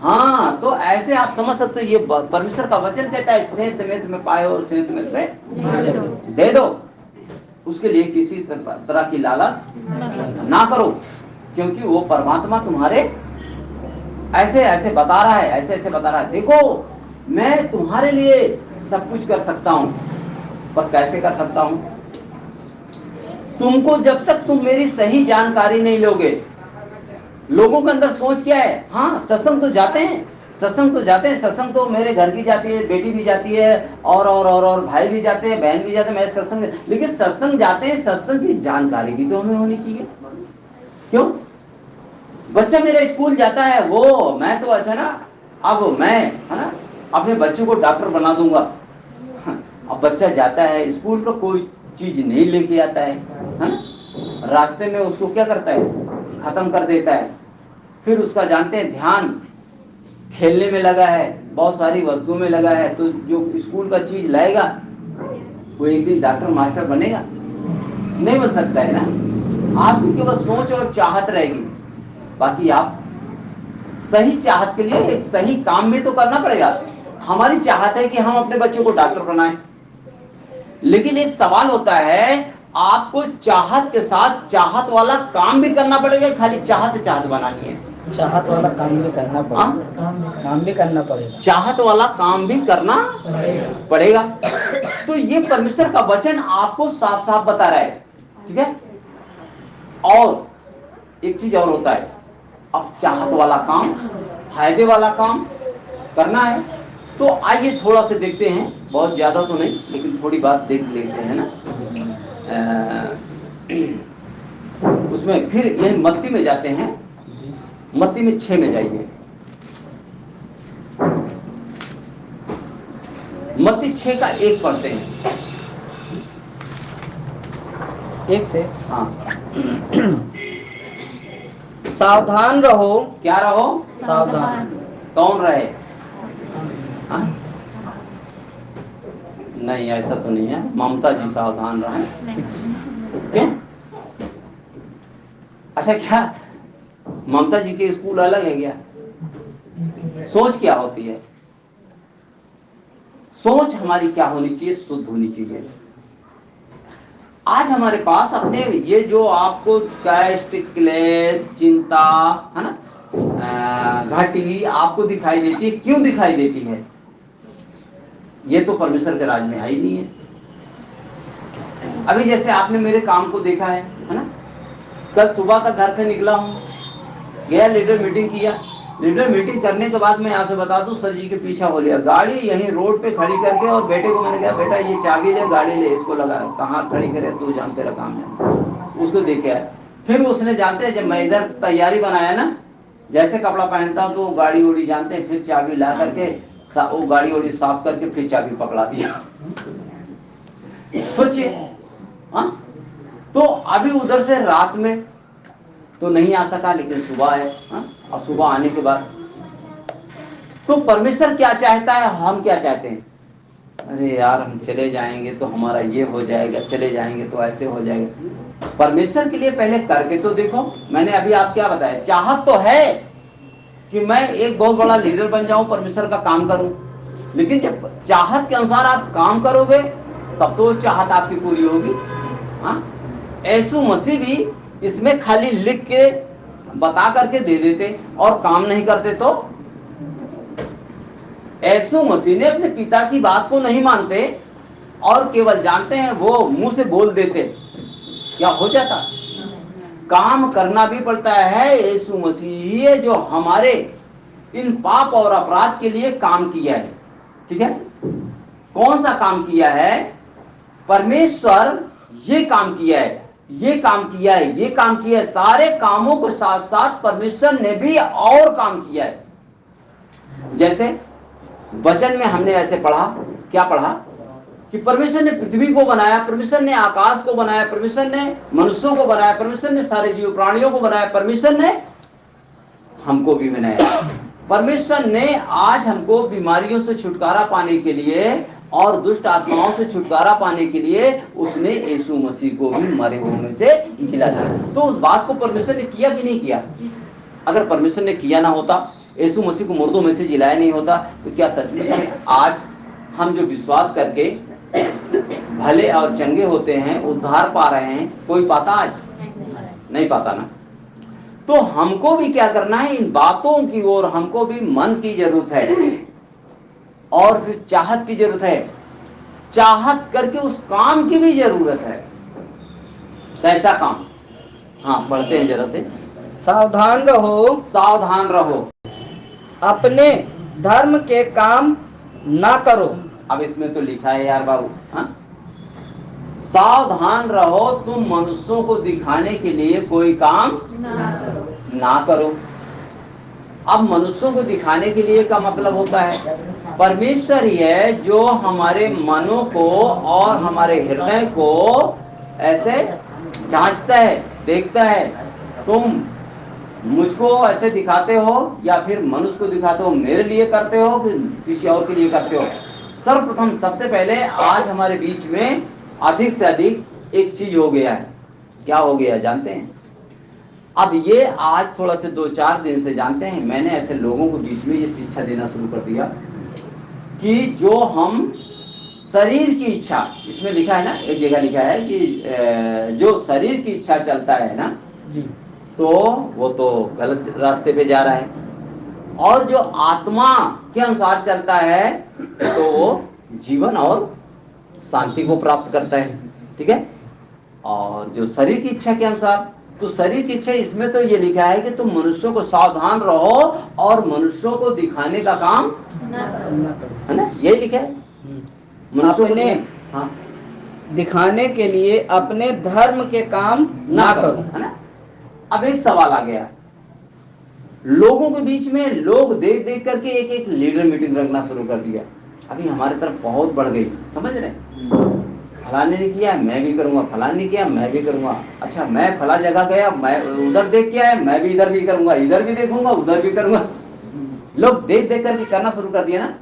हाँ, तो ऐसे आप समझ सकते हो, ये परमेश्वर का वचन कहता है सेंत मेंत में पाए और सेंत मेंत में दे दो। उसके लिए किसी तरह की लालच ना करो, क्योंकि वो परमात्मा तुम्हारे ऐसे ऐसे बता रहा है, ऐसे ऐसे बता रहा है, देखो मैं तुम्हारे लिए सब कुछ कर सकता हूं, पर कैसे कर सकता हूं? तुमको जब तक तुम मेरी सही जानकारी नहीं लोगे, लोगों के अंदर सोच क्या है? हाँ सत्संग तो जाते हैं, सत्संग तो जाते हैं, सत्संग तो मेरे घर की जाती है, बेटी भी जाती है और भाई भी जाते हैं, बहन भी जाते हैं, मैं सत्संग, लेकिन सत्संग जाते हैं, सत्संग की जानकारी भी तो हमें होनी चाहिए। क्यों? बच्चा मेरा स्कूल जाता है, वो मैं तो ऐसा ना, अब मैं है ना अपने बच्चों को डॉक्टर बना दूंगा। अब बच्चा जाता है स्कूल पर, कोई चीज नहीं लेके आता है ना, रास्ते में उसको क्या करता है? खत्म कर देता है। फिर उसका जानते हैं ध्यान खेलने में लगा है, बहुत सारी वस्तुओं में लगा है, तो जो स्कूल का चीज लाएगा वो एक दिन डॉक्टर मास्टर बनेगा? नहीं बन सकता है ना। आपकी केवल सोच और चाहत रहेगी। बाकी आप सही चाहत के लिए एक सही काम भी तो करना पड़ेगा। हमारी चाहत है कि हम अपने बच्चों को डॉक्टर बनाएं, लेकिन एक सवाल होता है, आपको चाहत के साथ चाहत वाला काम भी करना पड़ेगा, खाली चाहत चाहत बनानी है? चाहत वाला काम भी करना पड़ेगा। काम भी करना पड़ेगा, चाहत वाला काम भी करना पड़ेगा। तो ये परमेश्वर का वचन आपको साफ साफ बता रहा है, ठीक है। और एक चीज और होता है, अब चाहत वाला काम, फायदे वाला काम करना है, तो आइए थोड़ा सा देखते हैं, बहुत ज्यादा तो नहीं लेकिन थोड़ी बात देख लेते हैं ना। उसमें फिर यही मत्ती में जाते हैं, मत्ती में 6 में जाइए। मत्ती 6 का 1 पढ़ते हैं। 1 से। हाँ, सावधान रहो। क्या रहो? सावधान। कौन रहे? हाँ? नहीं, ऐसा तो नहीं है, ममता जी सावधान रहे। क्यों? अच्छा, क्या ममता जी के स्कूल अलग है क्या? सोच क्या होती है? सोच हमारी क्या होनी चाहिए? शुद्ध होनी चाहिए। आज हमारे पास अपने ये जो आपको कष्ट, क्लेश, चिंता है ना, घाटी आपको दिखाई देती है, क्यों दिखाई देती है? ये तो परमेश्वर के राज में आई नहीं है। अभी जैसे आपने मेरे काम को देखा है ना, कल सुबह का घर से निकला हूं, गया लीडर मीटिंग किया। लीडर मीटिंग करने के बाद मैं आपसे बता दूं, सर जी के पीछा हो लिया, गाड़ी यहीं रोड पे खड़ी करके, और बेटे को मैंने कहा, बेटा ये चाबी ले, गाड़ी ले, इसको लगा, कहाँ खड़ी करे तू जान, तेरा काम है। उसको देखे आया। फिर उसने, जानते हैं, जब मैं इधर तैयारी बनाया ना, जैसे कपड़ा पहनता हूँ तो गाड़ी उड़ी जानते हैं, फिर चाबी ला करके वो गाड़ी उड़ी साफ करके फिर चाबी पकड़ा दिया। सोचिए। हाँ, तो अभी उधर से रात में तो नहीं आ सका, लेकिन सुबह है। हाँ? और सुबह आने के बाद तो परमेश्वर क्या चाहता है, हम क्या चाहते हैं? अरे यार, हम चले जाएंगे तो हमारा ये हो जाएगा, चले जाएंगे तो ऐसे हो जाएगा। परमेश्वर के लिए पहले करके तो देखो। मैंने अभी आप क्या बताया, चाहत तो है कि मैं एक बहुत बड़ा लीडर बन जाऊं, परमेश्वर का काम करूं, लेकिन जब चाहत के अनुसार आप काम करोगे तब तो चाहत आपकी पूरी होगी। हाँ, यीशु मसीह भी इसमें खाली लिख के बता करके दे देते और काम नहीं करते तो? यीशु मसीह ने अपने पिता की बात को नहीं मानते और केवल जानते हैं वो मुंह से बोल देते, क्या हो जाता? काम करना भी पड़ता है। यीशु मसीह है जो हमारे इन पाप और अपराध के लिए काम किया है, ठीक है। कौन सा काम किया है? परमेश्वर ये काम किया है, ये काम किया है, ये काम किया है। सारे कामों के साथ साथ परमेश्वर ने भी और काम किया है। जैसे वचन में हमने ऐसे पढ़ा, क्या पढ़ा कि परमेश्वर ने पृथ्वी को बनाया, परमेश्वर ने आकाश को बनाया, परमेश्वर ने मनुष्यों को बनाया, परमेश्वर ने सारे जीव प्राणियों को बनाया, परमेश्वर ने हमको भी बनाया। परमेश्वर ने आज हमको बीमारियों से छुटकारा पाने के लिए और दुष्ट आत्माओं से छुटकारा पाने के लिए उसने यीशु मसीह को भी मरे हुए में से जिला दिया। तो उस बात को परमेश्वर ने किया कि नहीं किया? अगर परमेश्वर ने किया ना होता, यीशु मसीह को मुर्दों में से जिलाया नहीं होता, तो क्या सचमुच में आज हम जो विश्वास करके भले और चंगे होते हैं, उद्धार पा रहे हैं, कोई पाता? आज नहीं पाता ना। तो हमको भी क्या करना है? इन बातों की ओर हमको भी मन की जरूरत है और फिर चाहत की जरूरत है, चाहत करके उस काम की भी जरूरत है। कैसा काम? हाँ, पढ़ते हैं जरा से। सावधान रहो, सावधान रहो, अपने धर्म के काम ना करो। अब इसमें तो लिखा है यार बाबू, हाँ? सावधान रहो, तुम मनुष्यों को दिखाने के लिए कोई काम ना करो। अब मनुष्यों को दिखाने के लिए का मतलब होता है परमेश्वर ही है जो हमारे मनों को और हमारे हृदय को ऐसे जांचता है, देखता है। तुम मुझको ऐसे दिखाते हो या फिर मनुष्य को दिखाते हो, मेरे लिए करते हो कि किसी और के लिए करते हो? सर्वप्रथम सबसे पहले आज हमारे बीच में अधिक से अधिक एक चीज हो गया है। क्या हो गया जानते हैं? अब ये आज थोड़ा से 2-4 दिन से जानते हैं, मैंने ऐसे लोगों को बीच में ये शिक्षा देना शुरू कर दिया कि जो हम शरीर की इच्छा, इसमें लिखा है ना, एक जगह लिखा है कि जो शरीर की इच्छा चलता है ना तो वो तो गलत रास्ते पे जा रहा है, और जो आत्मा के अनुसार चलता है तो वो जीवन और शांति को प्राप्त करता है। ठीक है? और जो शरीर की इच्छा के अनुसार, तो शरीर की इच्छा, इसमें तो ये लिखा है कि तुम मनुष्यों को सावधान रहो और मनुष्यों को दिखाने का काम है ना, यही लिखा है। मनुष्यों अपने हाँ दिखाने के लिए अपने धर्म के काम ना करो, है ना। अब एक सवाल आ गया, लोगों के बीच में लोग देख देख करके एक एक लीडर मीटिंग रखना शुरू कर दिया। अभी हमारी तरफ बहुत बढ़ गई, समझ रहे? फलाने ने किया मैं भी करूंगा, फलाने ने किया मैं भी करूंगा। अच्छा, मैं फला जगह गया, मैं उधर देख के आया, मैं भी इधर भी करूंगा, इधर भी देखूंगा, उधर भी करूंगा। लोग देख देख करके करना शुरू कर दिया ना।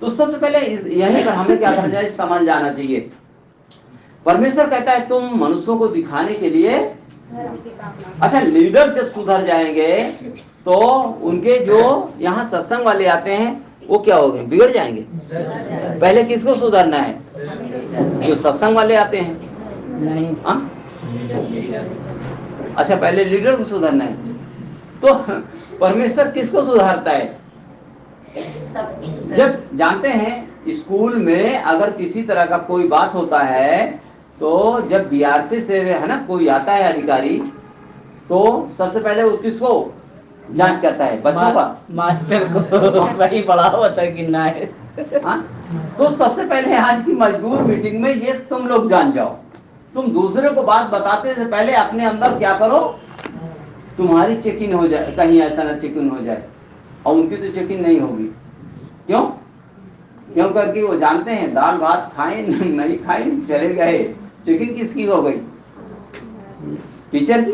तो सबसे पहले यहीं पर हमें क्या करना चाहिए, समझ जाना चाहिए। परमेश्वर कहता है तुम मनुष्यों को दिखाने के लिए, अच्छा लीडर जब सुधर जाएंगे तो उनके जो यहाँ सत्संग वाले आते हैं वो क्या हो गए, बिगड़ जाएंगे। पहले किसको सुधरना है? जो सत्संग वाले आते हैं नहीं। अच्छा, पहले लीडर को सुधरना है। तो परमेश्वर किसको सुधारता है? जब जानते हैं स्कूल में अगर किसी तरह का कोई बात होता है तो जब बीआरसी से है ना कोई आता है अधिकारी, तो सबसे पहले वो किसको जांच करता है? बच्चों का, मास्टर को सही पढ़ा होता है कि ना है। तो सबसे पहले आज की मजदूर मीटिंग में ये तुम लोग जान जाओ, तुम दूसरे को बात बताते से पहले अपने अंदर क्या करो, तुम्हारी चेकिंग हो जाए, कहीं ऐसा ना चेकिंग हो जाए। और उनकी तो चेकिंग नहीं होगी। क्यों? क्यों करके वो जानते हैं दाल भात खाएं नहीं खाएं चले गए, चेकिंग किसकी हो गई? टीचर की,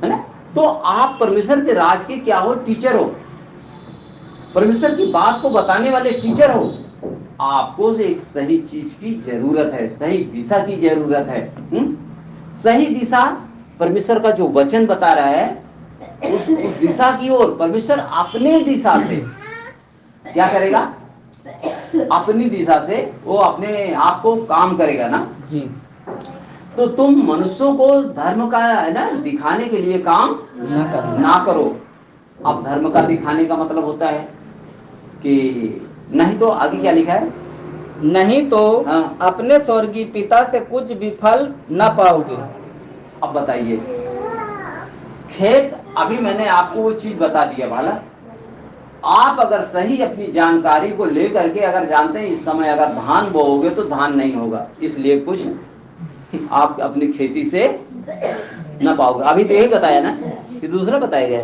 है ना। तो आप परमेश्वर के राज के क्या हो? टीचर हो, परमेश्वर की बात को बताने वाले टीचर हो। आपको एक सही चीज की जरूरत है, सही दिशा की जरूरत है। सही दिशा परमेश्वर का जो वचन बता रहा है उस दिशा की ओर परमेश्वर अपने दिशा से क्या करेगा? अपनी दिशा से वो अपने आप को काम करेगा ना जी। तो तुम मनुष्यों को धर्म का है ना दिखाने के लिए काम ना करो। अब धर्म का दिखाने का मतलब होता है कि नहीं तो आगे क्या लिखा है? नहीं तो हाँ। अपने स्वर्गीय पिता से कुछ भी फल न पाओगे। अब बताइए, खेत, अभी मैंने आपको वो चीज बता दिया भाला, आप अगर सही अपनी जानकारी को लेकर के अगर जानते हैं इस समय अगर धान बोओगे तो धान नहीं होगा, इसलिए कुछ आप अपनी खेती से न पाओगे। अभी तो यही बताया ना कि दूसरा बताया गया।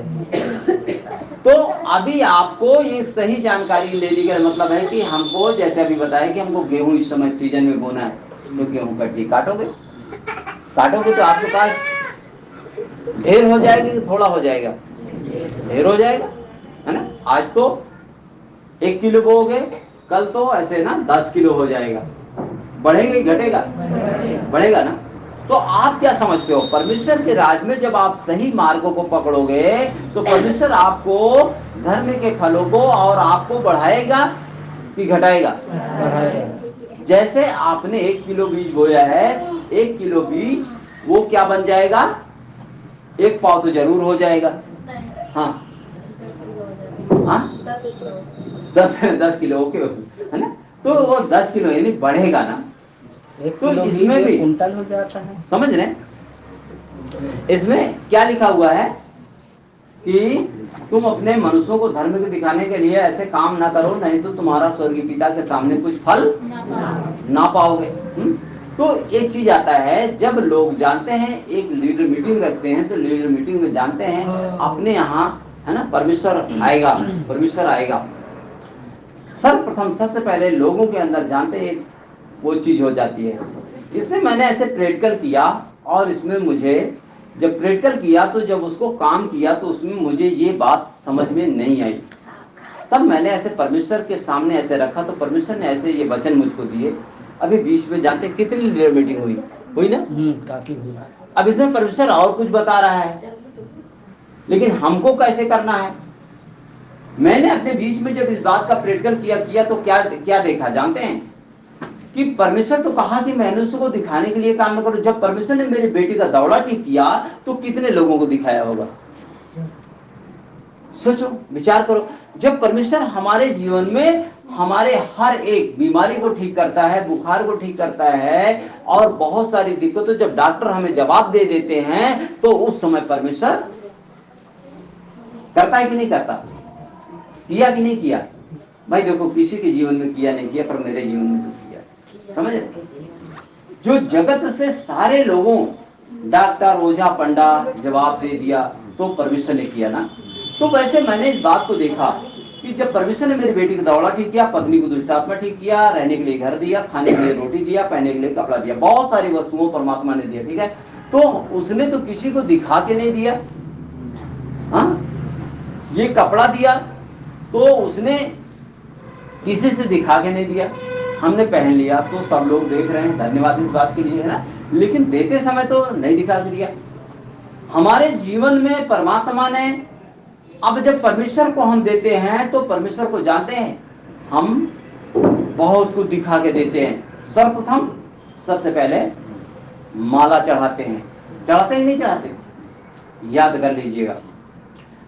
तो अभी आपको ये सही जानकारी ले ली गई, मतलब है कि हमको जैसे अभी बताया कि हमको गेहूं इस समय सीजन में बोना है, तो गेहूं कटी काटोगे तो आपके पास ढेर हो जाएगी कि थोड़ा हो जाएगा? ढेर हो जाएगा, है ना। आज तो 1 किलो बोओगे, कल तो ऐसे ना 10 किलो हो जाएगा। बढ़ेगा कि घटेगा? बढ़ेगा ना। तो आप क्या समझते हो, परमेश्वर के राज में जब आप सही मार्गों को पकड़ोगे तो परमेश्वर आपको धर्म के फलों को और आपको बढ़ाएगा कि घटाएगा? जैसे आपने 1 किलो बीज बोया है, 1 किलो बीज वो क्या बन जाएगा? 1 पाव तो जरूर हो जाएगा। हाँ हाँ 10 किलो ओके है ना। तो वो 10 किलो यानी बढ़ेगा ना। तो इसमें भी कुंटल हो जाता है, समझ रहे? इसमें क्या लिखा हुआ है कि तुम अपने मनुष्यों को धर्म को दिखाने के लिए ऐसे काम ना करो, नहीं तो तुम्हारा स्वर्गीय पिता के सामने कुछ फल ना पाओगे। तो एक चीज आता है, जब लोग जानते हैं, एक लीडर मीटिंग रखते हैं तो लीडर मीटिंग में जानते हैं अपने यहाँ है ना परमेश्वर आएगा। सर्वप्रथम सबसे पहले लोगों के अंदर जानते हैं वो चीज हो जाती है। इसमें मैंने ऐसे प्रैक्टिकल किया और इसमें मुझे जब प्रैक्टिकल किया तो जब उसको काम किया तो उसमें मुझे ये बात समझ में नहीं आई। तब मैंने ऐसे परमेश्वर के सामने ऐसे रखा, तो परमेश्वर ने ऐसे ये वचन मुझको दिए। अभी बीच में जानते कितनी देर मीटिंग हुई ना? काफी हुई। अब इसमें परमेश्वर और कुछ बता रहा है, लेकिन हमको कैसे करना है। मैंने अपने बीच में जब इस बात का प्रैक्टिकल किया तो क्या देखा जानते हैं कि परमेश्वर तो कहा कि मैंने उसको दिखाने के लिए काम न करो। जब परमेश्वर ने मेरी बेटी का दौड़ा ठीक किया तो कितने लोगों को दिखाया होगा। सोचो, विचार करो, जब परमेश्वर हमारे जीवन में हमारे हर एक बीमारी को ठीक करता है, बुखार को ठीक करता है, और बहुत सारी दिक्कतों जब डॉक्टर हमें जवाब दे देते हैं, तो उस समय परमेश्वर करता है कि नहीं करता? किया कि नहीं किया? भाई देखो, किसी के जीवन में किया नहीं किया, पर मेरे जीवन में तो किया। समझ रहे? जो जगत से सारे लोगों, डॉक्टर, ओझा, पंडा जवाब दे दिया, तो परमेश्वर ने किया ना। तो वैसे मैंने इस बात को देखा कि जब परमेश्वर ने मेरी बेटी का दौड़ा ठीक किया, पत्नी को दुष्ट आत्मा ठीक किया, रहने के लिए घर दिया, खाने के लिए रोटी दिया, पहनने के लिए कपड़ा दिया, बहुत सारी वस्तुओं परमात्मा ने दिया, ठीक है। तो उसने तो किसी को दिखा के नहीं दिया। हाँ, ये कपड़ा दिया तो उसने किसी से दिखा के नहीं दिया, हमने पहन लिया तो सब लोग देख रहे हैं, धन्यवाद इस बात के लिए, है ना। लेकिन देते समय तो नहीं दिखा के दिया। हमारे जीवन में परमात्मा ने, अब जब परमेश्वर को हम देते हैं तो परमेश्वर को जानते हैं, हम बहुत कुछ दिखा के देते हैं। सर्वप्रथम सबसे पहले माला चढ़ाते हैं। चढ़ाते हैं नहीं चढ़ाते? याद कर लीजिएगा,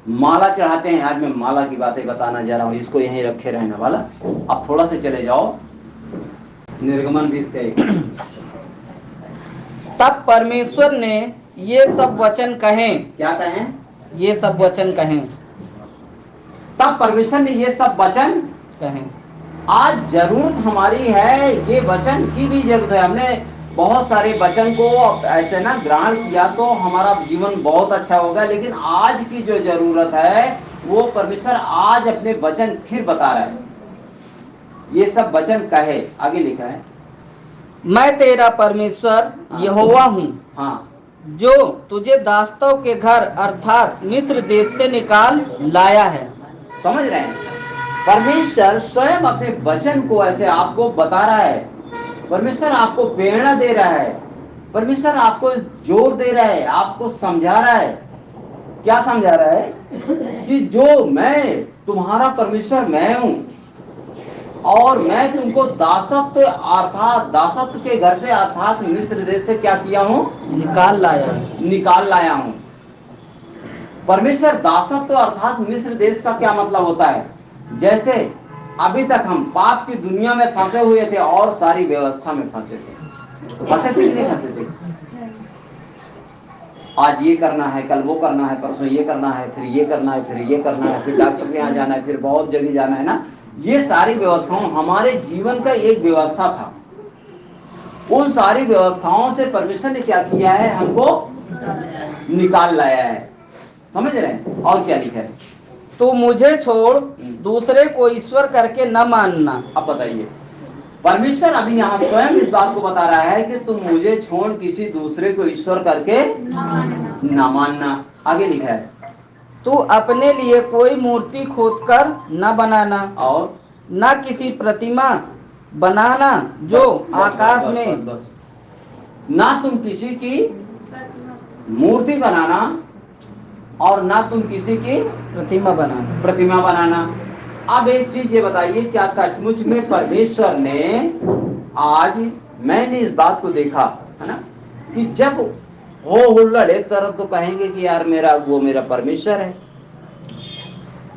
माला चढ़ाते हैं। आज मैं माला की बातें बताना जा रहा हूं, इसको यहीं रखे रहना वाला। अब थोड़ा से चले जाओ निर्गमन 20 तब परमेश्वर ने ये सब वचन कहें। क्या कहें? ये सब वचन कहें। तब परमेश्वर ने ये सब वचन कहें। आज जरूरत हमारी है, ये वचन की भी जरूरत है। हमने बहुत सारे वचन को ऐसे ना ग्रहण किया तो हमारा जीवन बहुत अच्छा होगा, लेकिन आज की जो जरूरत है वो परमेश्वर आज अपने वचन फिर बता रहा है। ये सब वचन कहे, आगे लिखा है, मैं तेरा परमेश्वर यहोवा हूँ, हाँ, जो तुझे दासों के घर अर्थात मिस्र देश से निकाल लाया है। समझ रहे हैं? परमेश्वर स्वयं अपने वचन को ऐसे आपको बता रहा है। परमेश्वर आपको प्रेरणा दे रहा है, परमेश्वर आपको जोर दे रहा है, आपको समझा रहा है। क्या समझा रहा है? कि जो मैं तुम्हारा परमेश्वर मैं हूं, और मैं तुमको दासत्व अर्थात दासत्व के घर से अर्थात मिस्र देश से क्या किया हूं? निकाल लाया हूं। परमेश्वर दासत्व अर्थात मिस्र देश का क्या मतलब होता है? जैसे अभी तक हम पाप की दुनिया में फंसे हुए थे और सारी व्यवस्था में फंसे थे कि नहीं फंसे थे? आज ये करना है, कल वो करना है, परसों ये करना है, फिर ये करना है, फिर ये करना है, फिर डॉक्टर के यहाँ जाना है, फिर बहुत जगह जाना है ना। ये सारी व्यवस्थाओं हमारे जीवन का एक व्यवस्था था। उन सारी व्यवस्थाओं से परमेश्वर ने क्या किया है? हमको निकाल लाया है। समझ रहे हैं? और क्या लिखा है? तू मुझे छोड़ दूसरे को ईश्वर करके न मानना। अब बताइए, परमेश्वर अभी यहाँ स्वयं इस बात को बता रहा है कि तुम मुझे छोड़ किसी दूसरे को ईश्वर करके न मानना। आगे लिखा है, तू अपने लिए कोई मूर्ति खोदकर न बनाना, और न किसी प्रतिमा बनाना जो आकाश में। ना तुम किसी की मूर्ति बनाना और ना तुम किसी की प्रतिमा बनाना। अब एक चीज ये बताइए, क्या सचमुच में परमेश्वर ने, आज मैंने इस बात को देखा है ना, कि जब हो हुल्लड़ एक तरफ तो कहेंगे कि यार वो मेरा परमेश्वर है।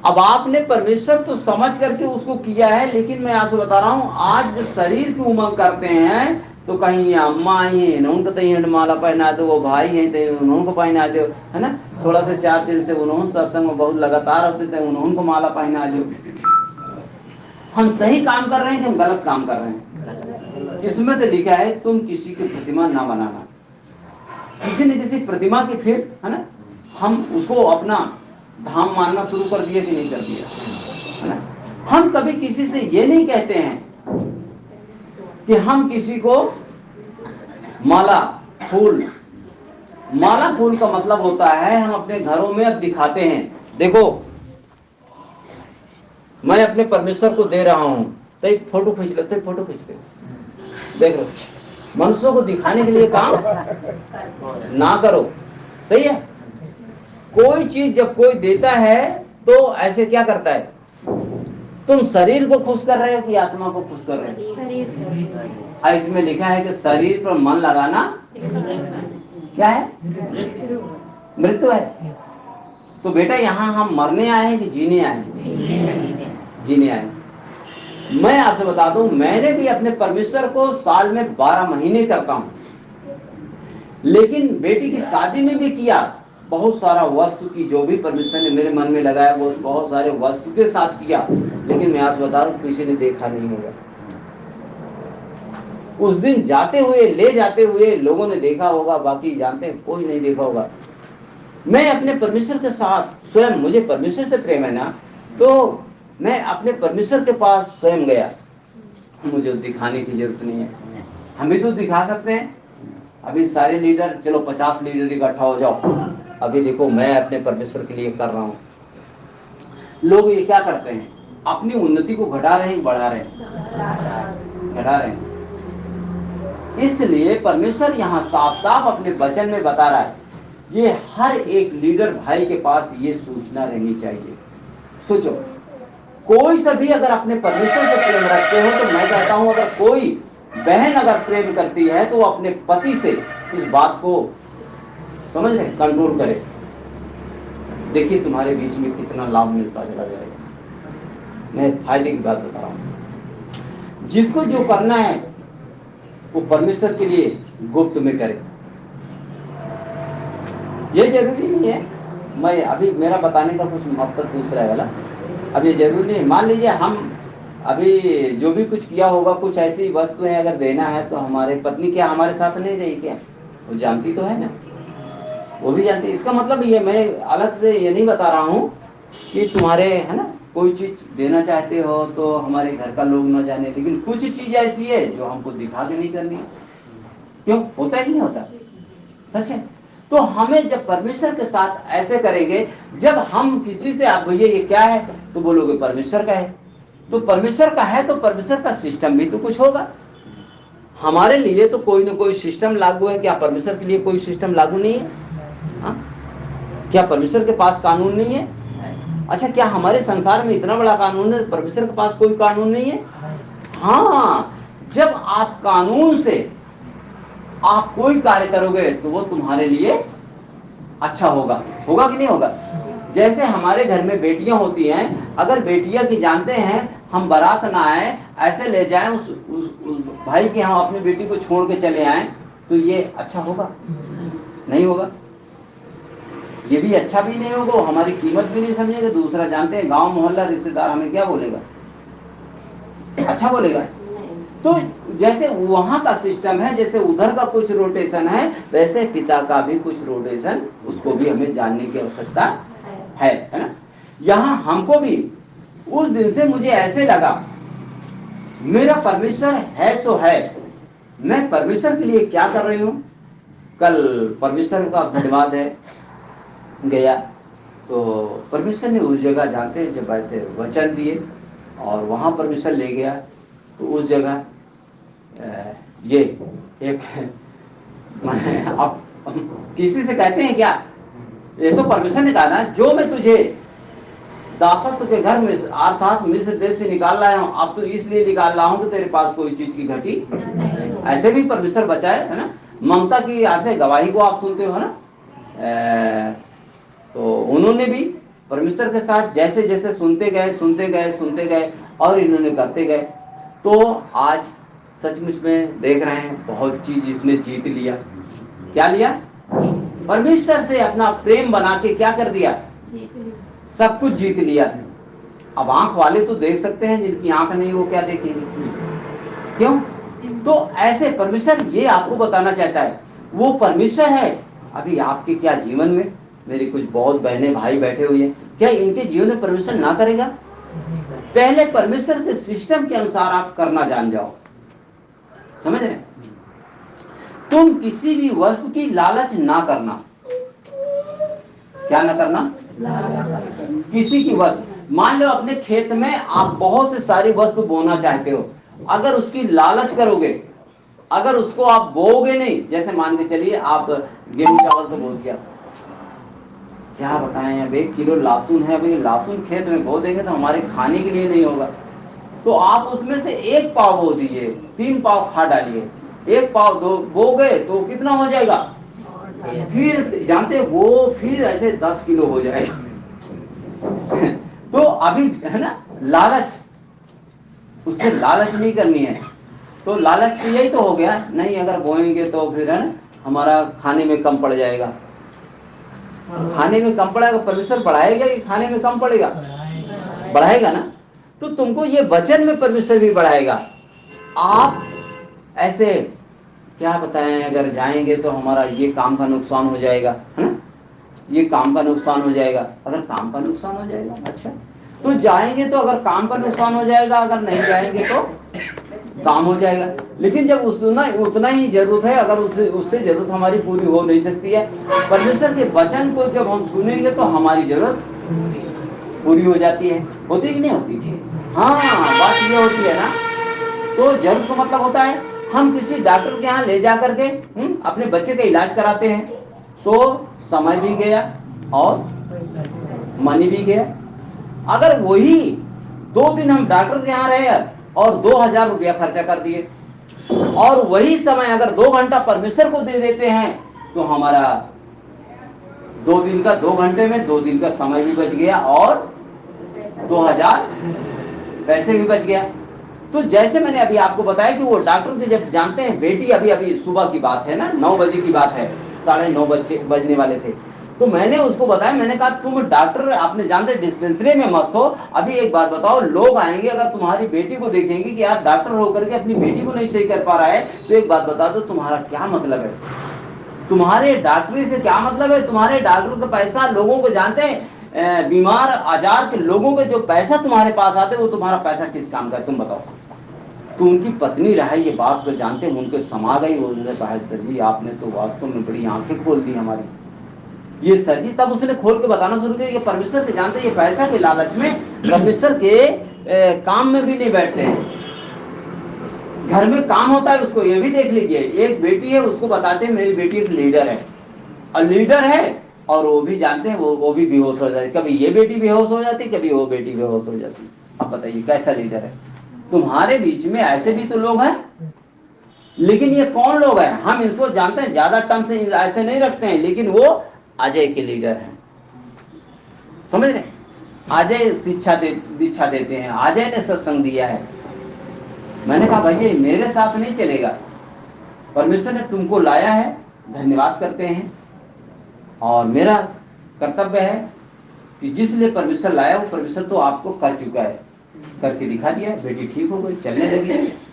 अब आपने परमेश्वर तो समझ करके उसको किया है, लेकिन मैं आपसे बता रहा हूं, आज जब शरीर की उमंग करते हैं तो कहीं अम्मा आई है उनको तो माला पहना दो, वो भाई है तो उन्होंने पहना दो, है ना। थोड़ा से 4 दिन से उन्होंने सत्संग में बहुत लगातार होते थे, उन्होंने माला पहना दो। हम सही काम कर रहे हैं कि हम गलत काम कर रहे हैं? इसमें तो लिखा है तुम किसी की प्रतिमा ना बनाना। किसी न किसी प्रतिमा की फिर, है ना, हम उसको अपना धाम मानना शुरू कर दिया कि नहीं कर दिया, है ना। हम कभी किसी से ये नहीं कहते हैं कि हम किसी को माला फूल का मतलब होता है हम अपने घरों में अब दिखाते हैं। देखो, मैं अपने परमेश्वर को दे रहा हूं, तो एक फोटो खींच लो, तो एक फोटो खींच लो, देख लो, मनुष्यों को दिखाने के लिए काम ना करो। सही है। कोई चीज जब कोई देता है तो ऐसे क्या करता है, तुम शरीर को खुश कर रहे हो कि आत्मा को खुश कर रहे हो? शरीर। इसमें लिखा है कि शरीर पर मन लगाना क्या है, मृत्यु है। तो बेटा यहाँ हम मरने आए हैं कि जीने आए हैं? जीने आए। मैं आपसे बता दूं, मैंने भी अपने परमेश्वर को साल में 12 महीने करता हूं, लेकिन बेटी की शादी में भी किया। बहुत सारा वस्तु की जो भी परमेश्वर ने मेरे मन में लगाया वो बहुत सारे वस्तु के साथ किया, लेकिन मैं आपसे बता रहा हूं किसी ने देखा नहीं होगा। उस दिन जाते हुए ले जाते हुए लोगों ने देखा होगा, बाकी जानते हैं कोई नहीं देखा होगा। मैं अपने परमेश्वर के साथ स्वयं, मुझे परमेश्वर से प्रेम है ना, तो मैं अपने परमेश्वर के पास स्वयं गया। मुझे दिखाने की जरूरत नहीं है, हम भी तो दिखा सकते हैं। अभी सारे लीडर, चलो 50 लीडर इकट्ठा हो जाओ, अभी देखो मैं अपने परमेश्वर के लिए कर रहा हूँ। लोग ये क्या करते हैं, अपनी उन्नति को घटा रहे हैं, बढ़ा रहे हैं? घटा रहे हैं। इसलिए परमेश्वर यहाँ साफ साफ अपने वचन में बता रहा है, ये हर एक लीडर भाई के पास ये सूचना रहनी चाहिए। सोचो, कोई सा भी अगर अपने परमेश्वर से प्रेम रखते हो, तो मैं कहता हूं अगर कोई बहन अगर प्रेम करती है तो वो अपने पति से इस बात को समझ रहे, कंट्रोल करे। देखिए तुम्हारे बीच में कितना लाभ मिलता चला जाएगा। मैं फायदे की बात बता रहा हूं। जिसको जो करना है वो परमेश्वर के लिए गुप्त में करे। ये जरूरी नहीं है, मैं अभी मेरा बताने का कुछ मकसद दूसरा है वाला। अब ये जरूरी नहीं, मान लीजिए हम अभी जो भी कुछ किया होगा, कुछ ऐसी वस्तु है अगर देना है, तो हमारे पत्नी क्या हमारे साथ नहीं रही क्या? वो जानती तो है ना, वो भी जानती। इसका मतलब ये मैं अलग से ये नहीं बता रहा हूँ कि तुम्हारे है ना कोई चीज देना चाहते हो तो हमारे घर का लोग ना जाने, लेकिन कुछ चीज ऐसी है जो हमको दिखा के नहीं करनी। क्यों? होता ही नहीं होता, सच है। तो हमें जब परमेश्वर के साथ ऐसे करेंगे, जब हम किसी से आप भैया ये क्या है, तो बोलोगे परमेश्वर का है। तो परमेश्वर का है तो परमेश्वर का सिस्टम भी तो कुछ होगा। हमारे लिए तो कोई ना कोई सिस्टम लागू है, क्या परमेश्वर के लिए कोई सिस्टम लागू नहीं है? हा? क्या परमेश्वर के पास कानून नहीं है? अच्छा, क्या हमारे संसार में इतना बड़ा कानून है, परमेश्वर के पास कोई कानून नहीं है? हाँ, जब आप कानून से आप कोई कार्य करोगे तो वो तुम्हारे लिए अच्छा होगा। होगा कि नहीं होगा? जैसे हमारे घर में बेटियां होती हैं, अगर बेटियां की जानते हैं हम बारात ना आए, ऐसे ले जाएं उस भाई के यहाँ अपनी बेटी को छोड़ के चले आए, तो ये अच्छा होगा? नहीं होगा। ये भी अच्छा भी नहीं होगा, हमारी कीमत भी नहीं समझेगा। दूसरा जानते हैं गांव मोहल्ला रिश्तेदार हमें क्या बोलेगा? अच्छा बोलेगा। तो जैसे वहां का सिस्टम है, जैसे उधर का कुछ रोटेशन है, वैसे पिता का भी कुछ रोटेशन, उसको भी हमें जानने की आवश्यकता है ना। यहाँ हमको भी उस दिन से मुझे ऐसे लगा, मेरा परमेश्वर है सो है, मैं परमेश्वर के लिए क्या कर रही हूँ। कल परमेश्वर का धन्यवाद है, गया तो परमेश्वर ने उस जगह जानते हैं जब ऐसे वचन दिए और वहां परमेश्वर ले गया, तो उस जगह ये एक आप किसी से कहते हैं क्या, ये तो परमेश्वर ने कहा ना, जो मैं तुझे दासत्व के घर में अर्थात मिस्र देश से निकाल लाया हूँ, अब तो इसलिए निकाल रहा हूँ कि तेरे पास कोई चीज की घटी। ऐसे भी परमेश्वर बचाए, है ना। ममता की ऐसे गवाही को आप सुनते हो ना, तो उन्होंने भी परमेश्वर के साथ जैसे जैसे सुनते गए और इन्होंने करते गए, तो आज सचमुच में देख रहे हैं बहुत चीज इसने जीत लिया। क्या लिया? परमेश्वर से अपना प्रेम बना के क्या कर दिया? सब कुछ जीत लिया। अब आंख वाले तो देख सकते हैं, जिनकी आंख नहीं वो क्या देखेंगे? क्यों? तो ऐसे परमेश्वर ये आपको बताना चाहता है, वो परमेश्वर है। अभी आपके क्या जीवन में, मेरी कुछ बहुत बहनें भाई बैठे हुए हैं, क्या इनके जीवन में परमेश्वर ना करेगा? पहले परमेश्वर के सिस्टम के अनुसार आप करना जान जाओ, समझ रहे? तुम किसी भी वस्तु की लालच ना करना। क्या ना करना? किसी की वस्तु, मान लो अपने खेत में आप बहुत से सारी वस्तु बोना चाहते हो, अगर उसकी लालच करोगे, अगर उसको आप बोओगे नहीं, जैसे मान के चलिए आप गेहूं चावल तो बो दिया, क्या बताएं, अब 1 किलो लहसुन है, अभी लहसुन खेत में बो देंगे तो हमारे खाने के लिए नहीं होगा, तो आप उसमें से 1 पाव बो दीजिए, 3 पाव खाद डालिए, 1 पाव दो बो गए तो कितना हो जाएगा, फिर जानते वो फिर ऐसे 10 किलो हो जाएगा। तो अभी है ना लालच, उससे लालच नहीं करनी है, तो लालच तो यही तो हो गया, नहीं अगर बोएंगे तो फिर है ना हमारा खाने में कम पड़ जाएगा, खाने में कम पड़ेगा, परमेश्वर बढ़ाएगा कि खाने में कम पड़ेगा, बढ़ाएगा ना, तो तुमको ये वचन में परमेश्वर भी बढ़ाएगा। आप ऐसे क्या बताएं, अगर जाएंगे तो हमारा ये काम का नुकसान हो जाएगा, है ना, ये काम का नुकसान हो जाएगा, अगर काम का नुकसान हो जाएगा, अच्छा तो जाएंगे तो अगर काम का नुकसान हो जाएगा, अगर नहीं जाएंगे तो काम हो जाएगा, लेकिन जब उतना ही जरूरत है, अगर उससे जरूरत हमारी पूरी हो नहीं सकती है, परमेश्वर के वचन को जब हम सुनेंगे तो हमारी जरूरत पूरी हो जाती है, होती कि नहीं होती? हाँ, बात ये होती है ना, तो जरूरत का मतलब होता है हम किसी डॉक्टर के यहाँ ले जा करके अपने बच्चे का इलाज कराते हैं, तो समय भी गया और मनी भी गया, अगर वही 2 दिन हम डॉक्टर के यहाँ रहे और 2000 रुपया खर्चा कर दिए, और वही समय अगर 2 घंटा परमेश्वर को दे देते हैं तो हमारा 2 दिन का 2 घंटे में 2 दिन का समय भी बच गया और 2000 पैसे भी बच गया। तो जैसे मैंने अभी आपको बताया कि वो डॉक्टर के जब जानते हैं बेटी, अभी सुबह की बात है ना, 9 बजे की बात है, 9:30 बजने वाले थे, तो मैंने उसको बताया, मैंने कहा तुम डॉक्टर आपने जानते डिस्पेंसरी में मस्त हो, अभी एक बात बताओ, लोग आएंगे अगर तुम्हारी बेटी को देखेंगे कि यार डॉक्टर होकर के अपनी बेटी को नहीं सही कर पा रहा है, तो एक बात बता दो तुम्हारा क्या मतलब है, तुम्हारे डॉक्टरी से क्या मतलब है, तुम्हारे डॉक्टर का पैसा लोगों को जानते हैं, बीमार आजार के लोगों के जो पैसा तुम्हारे पास आते हैं वो तुम्हारा पैसा किस काम का है, तुम बताओ। तो उनकी पत्नी रहा ये बात को जानते हैं, उनके समा गई, उन्होंने कहा सर जी आपने तो वास्तव में बड़ी आंखें खोल दी हमारी, ये सर जी, तब उसने खोल के बताना शुरू किया कि परमेश्वर के जानते ये पैसा के लालच में परमेश्वर के काम में भी नहीं बैठते हैं, घर में काम होता है उसको, ये भी देख लीजिए, एक बेटी है उसको बताते हैं मेरी बेटी एक लीडर है, और लीडर है और वो भी जानते हैं वो भी बेहोश हो जाती, कभी ये बेटी बेहोश हो जाती, कभी वो बेटी बेहोश हो जाती, अब बताइए कैसा लीडर है। तुम्हारे बीच में ऐसे भी तो लोग हैं, लेकिन ये कौन लोग हैं, हम इसको जानते हैं, ज्यादा टर्म से ऐसे नहीं रखते हैं, लेकिन वो अजय के लीडर हैं, समझ रहे, अजय दीक्षा देते हैं, अजय ने सत्संग दिया है। मैंने कहा भाई मेरे साथ नहीं चलेगा, परमेश्वर ने तुमको लाया है, धन्यवाद करते हैं, और मेरा कर्तव्य है कि जिसलिए परमेश्वर लाया वो परमेश्वर तो आपको कर चुका है, करके दिखा दिया, बेटी ठीक हो गई, चलने लगी।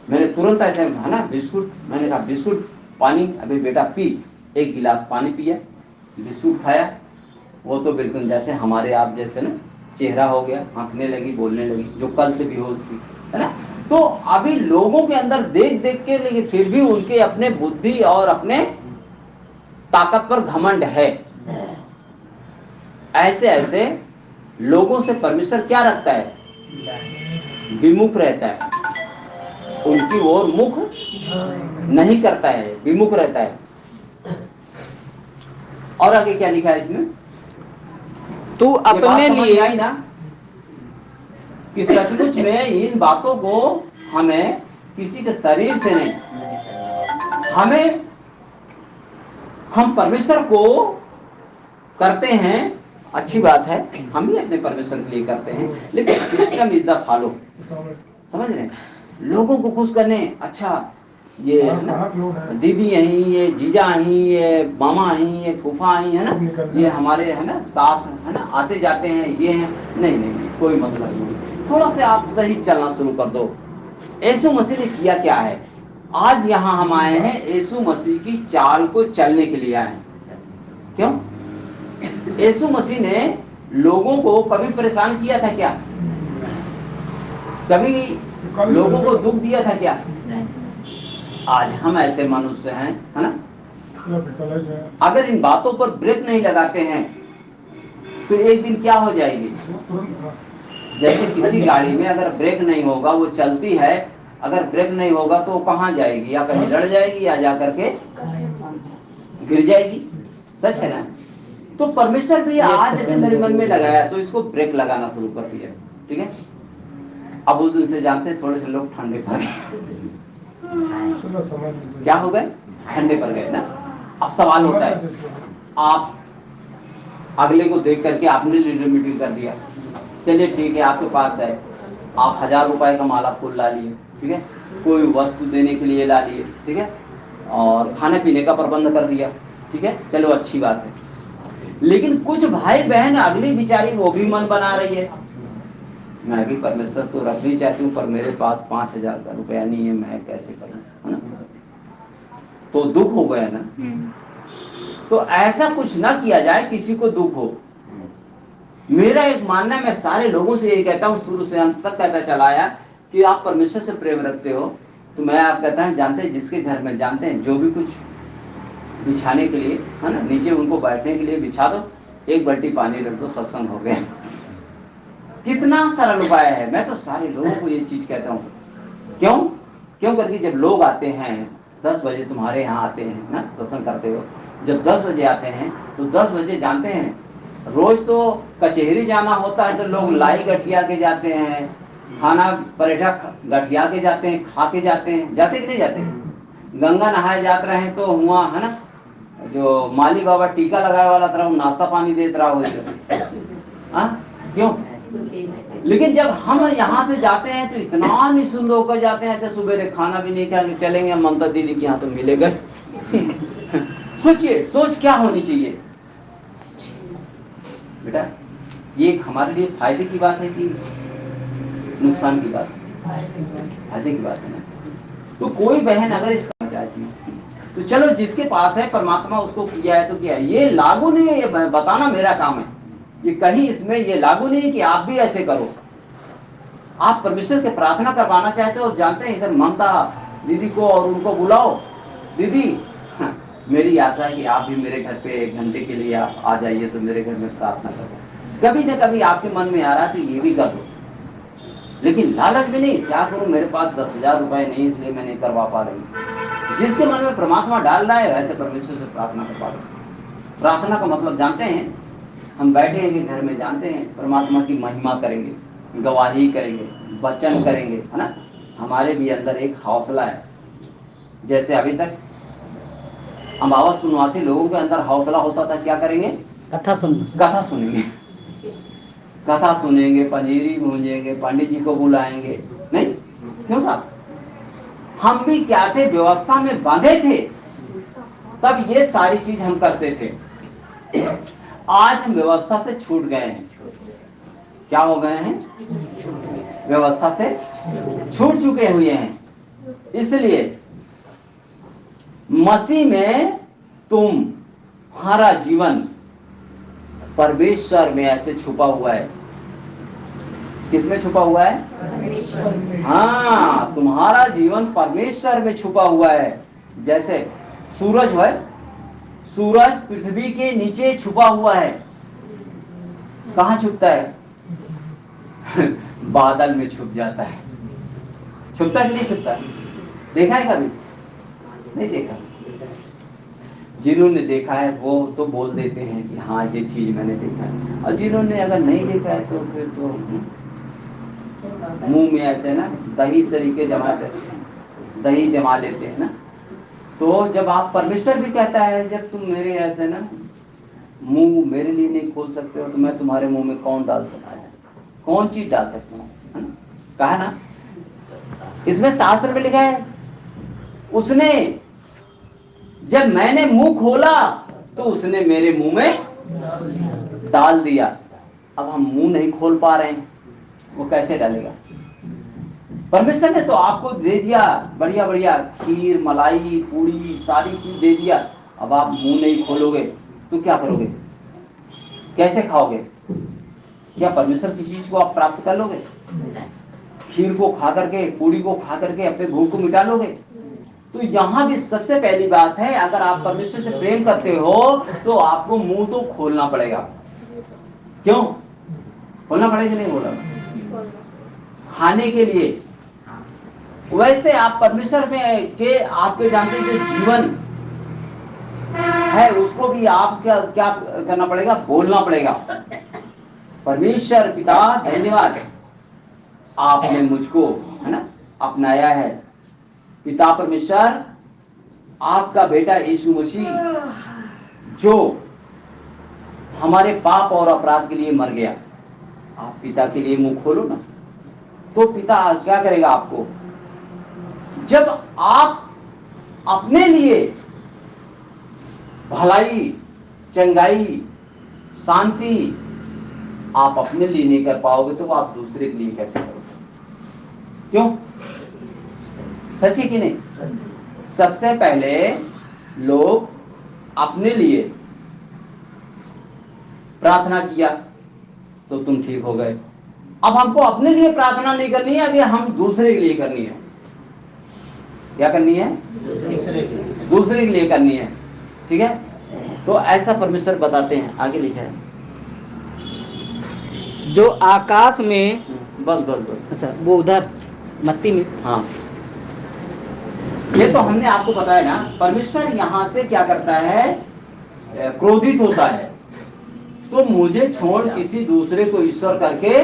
मैंने तुरंत ऐसे है ना बिस्कुट, मैंने कहा बिस्कुट पानी, अभी बेटा पी, 1 गिलास पानी पिया, बिस्कुट खाया, वो तो बिल्कुल जैसे हमारे आप जैसे ना चेहरा हो गया, हंसने लगी, बोलने लगी, जो कल से बेहोश थी, है ना। तो अभी लोगों के अंदर देख देख के, लेकिन फिर भी उनके अपने बुद्धि और अपने ताकत पर घमंड है। ऐसे ऐसे लोगों से परमेश्वर क्या रखता है, विमुख रहता है, उनकी ओर मुख नहीं करता है, विमुख रहता है। और आगे क्या लिखा है इसमें, तू अपने लिए आई ना कि सचमुच में इन बातों को हमें किसी के शरीर से नहीं, हम परमेश्वर को करते हैं, अच्छी बात है, हम भी अपने परमेश्वर के लिए करते हैं, लेकिन सिस्टम इज द फॉलो, समझ रहे हैं, लोगों को खुश करने, अच्छा ये है ना दीदी यहीं, ये जीजा यहीं, ये मामा यहीं, ये फूफा यहीं, है ना, ये हमारे है ना साथ है ना आते जाते हैं, ये हैं, नहीं कोई मतलब नहीं, थोड़ा से आप सही चलना शुरू कर दो। यीशु मसीह ने किया क्या है, आज यहाँ हम आए हैं यीशु मसीह की चाल को चलने के लिए आए हैं। क्यों? यीशु मसीह ने लोगों को कभी परेशान किया था क्या, कभी लोगों को दुख दिया था क्या? आज हम ऐसे मनुष्य हैं, है ना, अगर इन बातों पर ब्रेक नहीं लगाते हैं तो एक दिन क्या हो जाएगी, जैसे किसी गाड़ी में अगर ब्रेक नहीं होगा वो चलती है, अगर ब्रेक नहीं होगा तो कहाँ जाएगी, या कहीं लड़ जाएगी या जा करके गिर जाएगी। सच है ना। तो परमेश्वर भी आज जैसे मेरे मन में लगाया तो इसको ब्रेक लगाना शुरू कर दिया। ठीक है, अब उस दिन से जानते हैं थोड़े से लोग ठंडे पड़ गए। क्या हो गए, ठंडे पड़ गए ना। अब सवाल होता है, आप अगले को देख करके आपने लिमिटेड कर दिया, चलिए ठीक है आपके पास है, आप 1000 रुपए का माला फूल ला लिए, ठीक है, कोई वस्तु देने के लिए ला लिए, ठीक है, और खाने पीने का प्रबंध कर दिया, ठीक है, चलो अच्छी बात है। लेकिन कुछ भाई बहन अगली बिचारी वो भी मन बना रही है, मैं भी परमेश्वर तो रखनी चाहती हूँ पर मेरे पास 5000 का रुपया नहीं है, मैं कैसे करूँ, है ना। तो दुख हो गया ना। तो ऐसा कुछ ना किया जाए किसी को दुख हो। मेरा एक मानना है, मैं सारे लोगों से यही कहता हूँ, शुरू से अंत तक कहता चला आया कि आप परमेश्वर से प्रेम रखते हो तो मैं आप कहता हूँ, जानते हैं जिसके घर में जानते हैं जो भी कुछ बिछाने के लिए है ना, नीचे उनको बैठने के लिए बिछा दो, एक बाल्टी पानी रख दो, सत्संग हो गया। कितना सरल उपाय है। मैं तो सारे लोगों को ये चीज कहता हूँ। क्यों करके जब लोग आते हैं 10 बजे तुम्हारे यहाँ आते हैं ना, सत्संग करते हो, जब 10 बजे आते हैं तो 10 बजे जानते हैं, रोज तो कचहरी जाना होता है तो लोग लाई गठिया के जाते हैं, खाना पराठा गठिया के जाते हैं, खा के जाते हैं, जाते कि नहीं जाते। गंगा नहाए जाते रहे तो हुआ है ना, जो माली बाबा टीका लगाए वाला तरह नाश्ता पानी देते रहा हो। क्यों? लेकिन जब हम यहाँ से जाते हैं तो इतना निःसुंद होकर जाते हैं, अच्छा सुबह खाना भी नहीं खाएंगे, चलेंगे ममता दीदी के यहाँ तो मिलेगा। सोचिए, सोच क्या होनी चाहिए बेटा। ये हमारे लिए फायदे की बात है कि नुकसान की बात है? फायदे की बात है ना। तो कोई बहन अगर इसका चाहती है तो चलो, जिसके पास है परमात्मा उसको किया है तो किया है। ये लागू नहीं है, ये बताना मेरा काम है। ये कहीं इसमें ये लागू नहीं है कि आप भी ऐसे करो। आप परमेश्वर के प्रार्थना करवाना चाहते हो, जानते हैं इधर ममता दीदी को और उनको बुलाओ, दीदी मेरी आशा है कि आप भी मेरे घर पे 1 घंटे के लिए आप आ जाइए तो मेरे घर में प्रार्थना करो। कभी न कभी आपके मन में आ रहा है तो ये भी कर दो, लेकिन लालच में नहीं। क्या करूं, मेरे पास 10,000 रुपए नहीं इसलिए मैं नहीं करवा पा रही। जिसके मन में परमात्मा डाल रहा है ऐसे परमेश्वर से प्रार्थना करवा दो। प्रार्थना का मतलब जानते हैं, हम बैठे हैं घर में, जानते हैं परमात्मा की महिमा करेंगे, गवाही करेंगे, वचन करेंगे, है ना। हमारे भी अंदर एक हौसला है। जैसे अभी तक अमावस पुनवासी लोगों के अंदर हौसला होता था, क्या करेंगे, कथा सुनेंगे, कथा सुनेंगे, पंजीरी गूंजेंगे, पंडित जी को बुलाएंगे। नहीं क्यों साहब, हम भी क्या थे, व्यवस्था में बांधे थे, तब ये सारी चीज हम करते थे। आज हम व्यवस्था से छूट गए हैं। क्या हो गए हैं, व्यवस्था से छूट चुके हुए हैं। इसलिए मसीह में तुम्हारा जीवन परमेश्वर में ऐसे छुपा हुआ है। किसमें छुपा हुआ है? हाँ, तुम्हारा जीवन परमेश्वर में छुपा हुआ है। जैसे सूरज है, सूरज पृथ्वी के नीचे छुपा हुआ है। कहाँ छुपता है? बादल में छुप जाता है। छुपता कि नहीं छुपता? देखा है कभी? नहीं देखा। जिन्होंने देखा है वो तो बोल देते हैं कि हाँ ये चीज मैंने देखा है, और जिन्होंने अगर नहीं देखा है तो फिर तो मुंह में ऐसे ना दही सरीके दही जमा लेते हैं ना। तो जब आप, परमेश्वर भी कहता है जब तुम मेरे ऐसे ना मुंह मेरे लिए नहीं खोल सकते हो तो मैं तुम्हारे मुंह में कौन डाल सकता है, कौन चीज डाल सकता हूँ, है ना। कहा ना, इसमें शास्त्र में लिखा है, उसने जब मैंने मुंह खोला तो उसने मेरे मुंह में डाल दिया। अब हम मुंह नहीं खोल पा रहे हैं, वो कैसे डालेगा? परमेश्वर ने तो आपको दे दिया बढ़िया बढ़िया खीर, मलाई, पूड़ी, सारी चीज दे दिया। अब आप मुंह नहीं खोलोगे तो क्या करोगे, कैसे खाओगे? क्या परमेश्वर की चीज को आप प्राप्त कर लोगे? खीर को खा करके, पूड़ी को खा करके अपने भूख को मिटा लोगे? तो यहाँ भी सबसे पहली बात है, अगर आप परमेश्वर से प्रेम करते हो तो आपको मुंह तो खोलना पड़ेगा। क्यों खोलना पड़ेगा? नहीं बोला, खाने के लिए। वैसे आप परमेश्वर में के आपके जानते हैं जो जीवन है उसको भी आप क्या क्या करना पड़ेगा, बोलना पड़ेगा। परमेश्वर पिता धन्यवाद, आपने मुझको है ना अपनाया है। पिता परमेश्वर, आपका बेटा यीशु मसीह जो हमारे पाप और अपराध के लिए मर गया। आप पिता के लिए मुंह खोलो ना, तो पिता क्या करेगा आपको? जब आप अपने लिए भलाई, चंगाई, शांति आप अपने लिए नहीं कर पाओगे तो आप दूसरे के लिए कैसे करोगे? क्यों? सच है कि नहीं? सबसे पहले लोग अपने लिए प्रार्थना किया तो तुम ठीक हो गए। अब हमको अपने लिए प्रार्थना नहीं करनी है, अभी हम दूसरे के लिए करनी है। क्या करनी है? दूसरे के लिए करनी है। ठीक है, तो ऐसा परमेश्वर बताते हैं। आगे लिखा है जो आकाश में, बस बस बस, अच्छा वो उधर मत्ती में, हाँ ये तो हमने आपको बताया ना। परमेश्वर यहां से क्या करता है? क्रोधित होता है। तो मुझे छोड़ किसी दूसरे को ईश्वर करके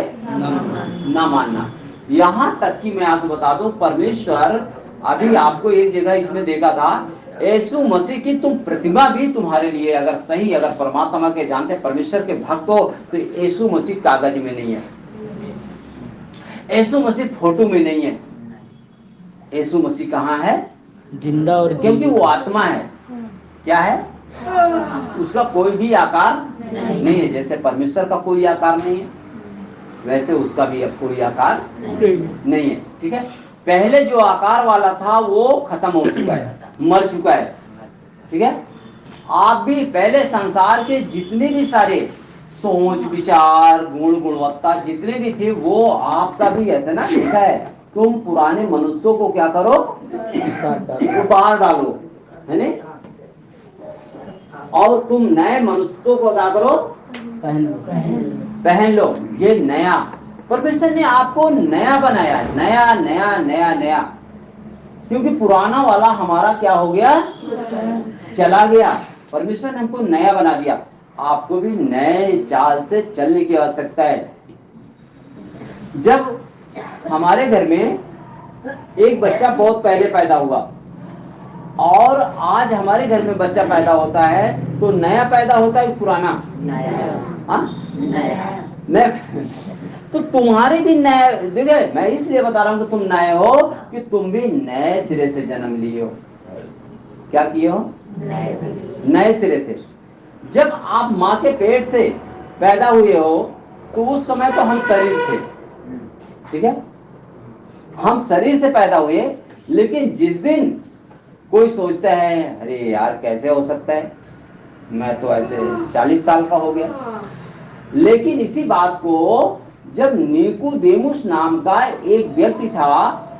ना मानना। यहां तक कि मैं आपको बता दूं, परमेश्वर अभी आपको एक जगह इसमें देखा था, यीशु मसीह की तुम प्रतिमा भी तुम्हारे लिए अगर सही, अगर परमात्मा के जानते परमेश्वर के भक्त हो तो यीशु मसीह कागज में नहीं है, यीशु मसीह फोटो में नहीं है। यीशु मसीह कहाँ है? जिंदा और क्योंकि वो आत्मा है। क्या है? उसका कोई भी आकार नहीं है। जैसे परमेश्वर का कोई आकार नहीं है, वैसे उसका भी अब कोई आकार नहीं है। ठीक है, पहले जो आकार वाला था वो खत्म हो चुका है, मर चुका है। ठीक है, आप भी पहले संसार के जितने भी सारे सोच, विचार, गुण, गुणवत्ता जितने भी थे वो आपका भी ऐसा ना लिखा है, तुम पुराने मनुष्यों को क्या करो? उतार डालो, है ना? और तुम नए मनुष्यों को क्या करो? पहन लो। ये नया, परमेश्वर ने आपको नया बनाया है, नया नया नया नया। क्योंकि पुराना वाला हमारा क्या हो गया? चला गया। परमेश्वर ने हमको नया बना दिया। आपको भी नए चाल से चलने की आवश्यकता है। जब हमारे घर में एक बच्चा बहुत पहले पैदा हुआ और आज हमारे घर में बच्चा पैदा होता है तो नया पैदा होता है पुराना? नया। तो तुम्हारे भी नए, देखिए मैं इसलिए बता रहा हूं कि तुम नए हो कि तुम भी नए सिरे से जन्म लिए हो। क्या किए हो? नए सिरे से। जब आप माँ के पेट से पैदा हुए हो तो उस समय तो हम शरीर थे। ठीक है, हम शरीर से पैदा हुए, लेकिन जिस दिन कोई सोचता है अरे यार कैसे हो सकता है, मैं तो ऐसे 40 साल का हो गया। लेकिन इसी बात को जब निकोदेमुस नाम का एक व्यक्ति था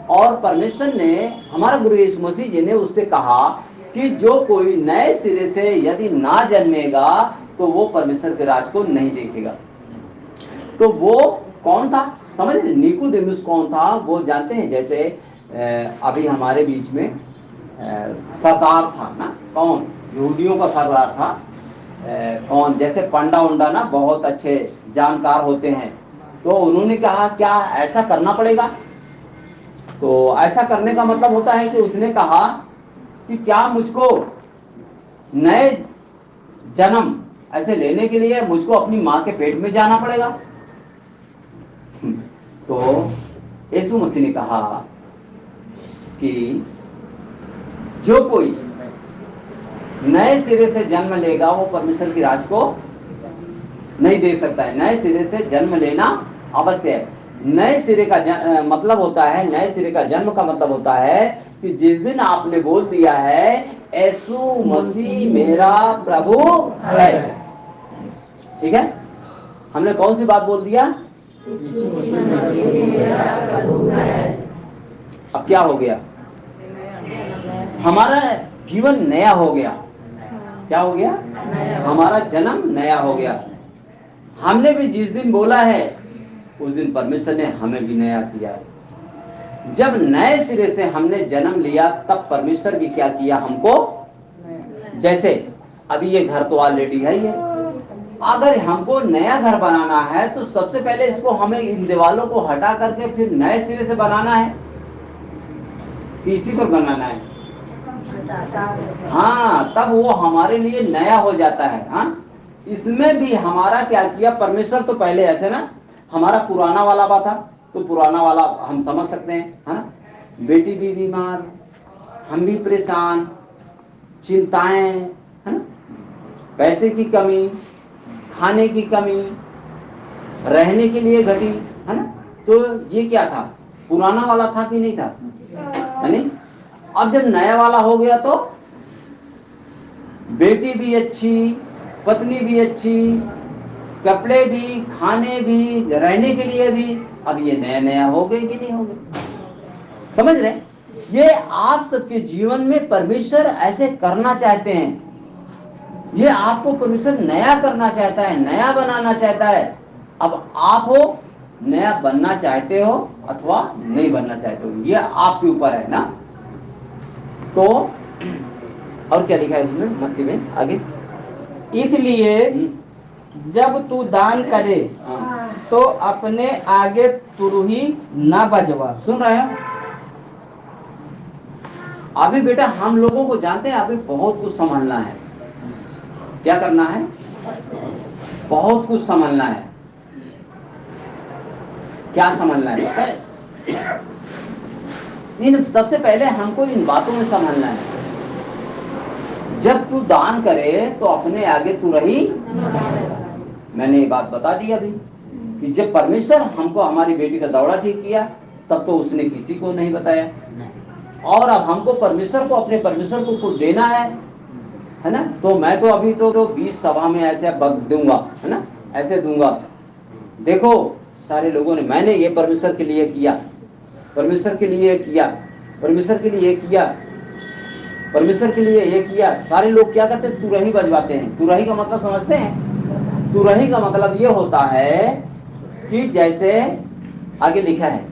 और परमेश्वर ने, हमारा गुरु यीशु मसीह जी ने उससे कहा कि जो कोई नए सिरे से यदि ना जन्मेगा तो वो परमेश्वर के राज को नहीं देखेगा। तो वो कौन था? समझ रहे? निकोदेमुस कौन था वो जानते हैं? जैसे अभी हमारे बीच में सरदार था ना, कौन? यहूदियों का सरदार था। कौन? जैसे पंडा उंडा ना बहुत अच्छे जानकार होते हैं, तो उन्होंने कहा क्या ऐसा करना पड़ेगा? तो ऐसा करने का मतलब होता है कि उसने कहा कि क्या मुझको नए जन्म ऐसे लेने के लिए मुझको अपनी माँ के पेट में जाना पड़ेगा? तो यीशु मसीह ने कहा कि जो कोई नए सिरे से जन्म लेगा वो परमेश्वर की राज को नहीं दे सकता है। नए सिरे से जन्म लेना अवश्य है। नए सिरे का मतलब होता है, नए सिरे का जन्म का मतलब होता है कि जिस दिन आपने बोल दिया है यीशु मसीह मेरा प्रभु है। ठीक है, हमने कौन सी बात बोल दिया? अब क्या हो गया? हमारा जीवन नया हो गया। क्या हो गया? हमारा जन्म नया हो गया। हमने भी जिस दिन बोला है उस दिन परमेश्वर ने हमें भी नया किया है। जब नए सिरे से हमने जन्म लिया तब परमेश्वर भी क्या किया हमको, जैसे अभी ये घर तो ऑलरेडी है ही है, अगर हमको नया घर बनाना है तो सबसे पहले इसको हमें इन दीवालों को हटा करके फिर नए सिरे से बनाना है कि इसी पर बनाना है? हाँ, तब वो हमारे लिए नया हो जाता है। हाँ, इसमें भी हमारा क्या किया परमेश्वर, तो पहले ऐसे ना हमारा पुराना वाला था, तो पुराना वाला हम समझ सकते हैं, है ना? बेटी भी बीमार, हम भी परेशान, चिंताएं, है ना, पैसे की कमी, खाने की कमी, रहने के लिए घटी, है ना? तो ये क्या था, पुराना वाला था कि नहीं था? है नहीं? अब जब नया वाला हो गया तो बेटी भी अच्छी, पत्नी भी अच्छी, कपड़े भी, खाने भी, रहने के लिए भी, अब ये नया नया हो गए कि नहीं हो गए? समझ रहे? ये आप सबके जीवन में परमेश्वर ऐसे करना चाहते हैं। ये आपको परमेश्वर नया करना चाहता है, नया बनाना चाहता है। अब आप हो नया बनना चाहते हो अथवा नहीं बनना चाहते हो, ये आपके ऊपर है ना। तो और क्या लिखा है इसमें मत्ती में आगे? इसलिए जब तू दान करे तो अपने आगे तुरही ना बजवा। सुन रहे हो? अभी बेटा हम लोगों को जानते हैं, अभी बहुत कुछ संभालना है। क्या करना है? बहुत कुछ संभालना है। क्या संभालना है पता है? इन सबसे पहले हमको इन बातों में संभालना है। जब तू दान करे तो अपने आगे तू रही। मैंने ये बात बता दी अभी कि जब परमेश्वर हमको हमारी बेटी का दौरा ठीक किया तब तो उसने किसी को नहीं बताया, और अब हमको परमेश्वर को, अपने परमेश्वर को कुछ देना है ना? तो मैं तो अभी तो 20 सभा में ऐसे दूंगा, है ना, ऐसे दूंगा। देखो सारे लोगों ने, मैंने ये परमेश्वर के लिए किया, परमेश्वर के लिए किया, परमेश्वर के लिए किया, परमेश्वर के लिए ये किया। सारे लोग क्या करते हैं? तुरही बजवाते हैं। तुरही का मतलब समझते हैं? तुरही का मतलब ये होता है कि जैसे आगे लिखा है,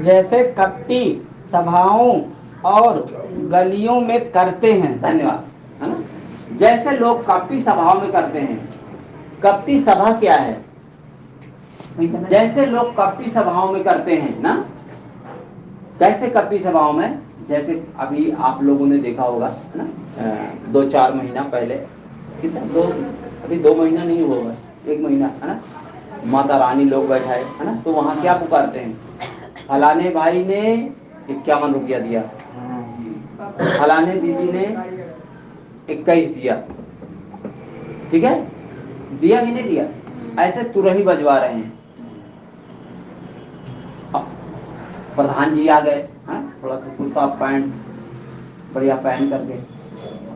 जैसे कपटी सभाओं और गलियों में करते हैं। धन्यवाद, है ना? जैसे लोग कपटी सभाओं में करते हैं। कपटी सभा क्या है? जैसे लोग कपटी सभाओं में करते हैं ना। कैसे कपटी सभाओं में? जैसे अभी आप लोगों ने देखा होगा, है ना, 2-4 महीना पहले, कितना, अभी 2 महीना नहीं हुआ, 1 महीना, है ना, माता रानी लोग बैठाए, है ना, तो वहाँ क्या पुकारते हैं? फलाने भाई ने 51 रुपया दिया, फलाने दीदी ने 21 दिया, ठीक है, दिया कि नहीं दिया? ऐसे तुरही बजवा रहे हैं। प्रधान जी आ गए, हाँ, थोड़ा सा कुर्ता पैंट बढ़िया पहन करके।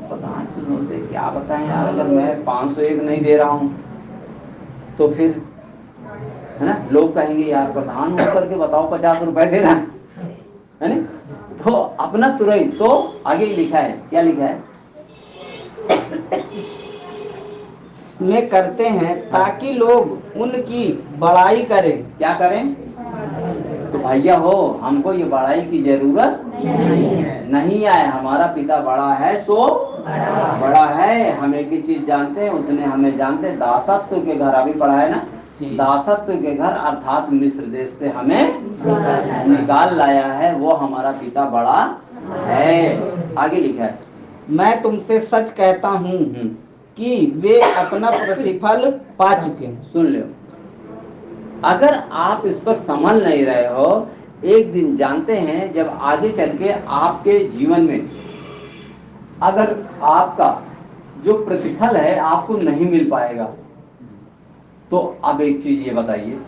प्रधान से बोलते क्या बताएं यार, अगर मैं 501 नहीं दे रहा हूँ तो फिर, है ना, लोग कहेंगे यार प्रधान हो करके बताओ 50 रुपए देना, है ना? तो अपना तुरंत तो आगे ही लिखा है, क्या लिखा है? में करते हैं ताकि लोग उनकी बड़ाई करें। क्या करें? तो भैया हो, हमको ये बड़ाई की जरूरत नहीं है। हमारा पिता बड़ा है सो बड़ा है। हम एक ही चीज जानते हैं, उसने हमें जानते। दासत्व के घर अभी पढ़ा है ना, दासत्व के घर अर्थात मिस्र देश से हमें निकाल लाया है, वो हमारा पिता बड़ा है। आगे लिखा है, मैं तुमसे सच कहता हूँ कि वे अपना प्रतिफल पा चुके हैं। सुन लो, अगर आप इस पर संभल नहीं रहे हो, एक दिन जानते हैं जब आगे चल के आपके जीवन में अगर आपका जो प्रतिफल है आपको नहीं मिल पाएगा, तो अब एक चीज ये बताइए,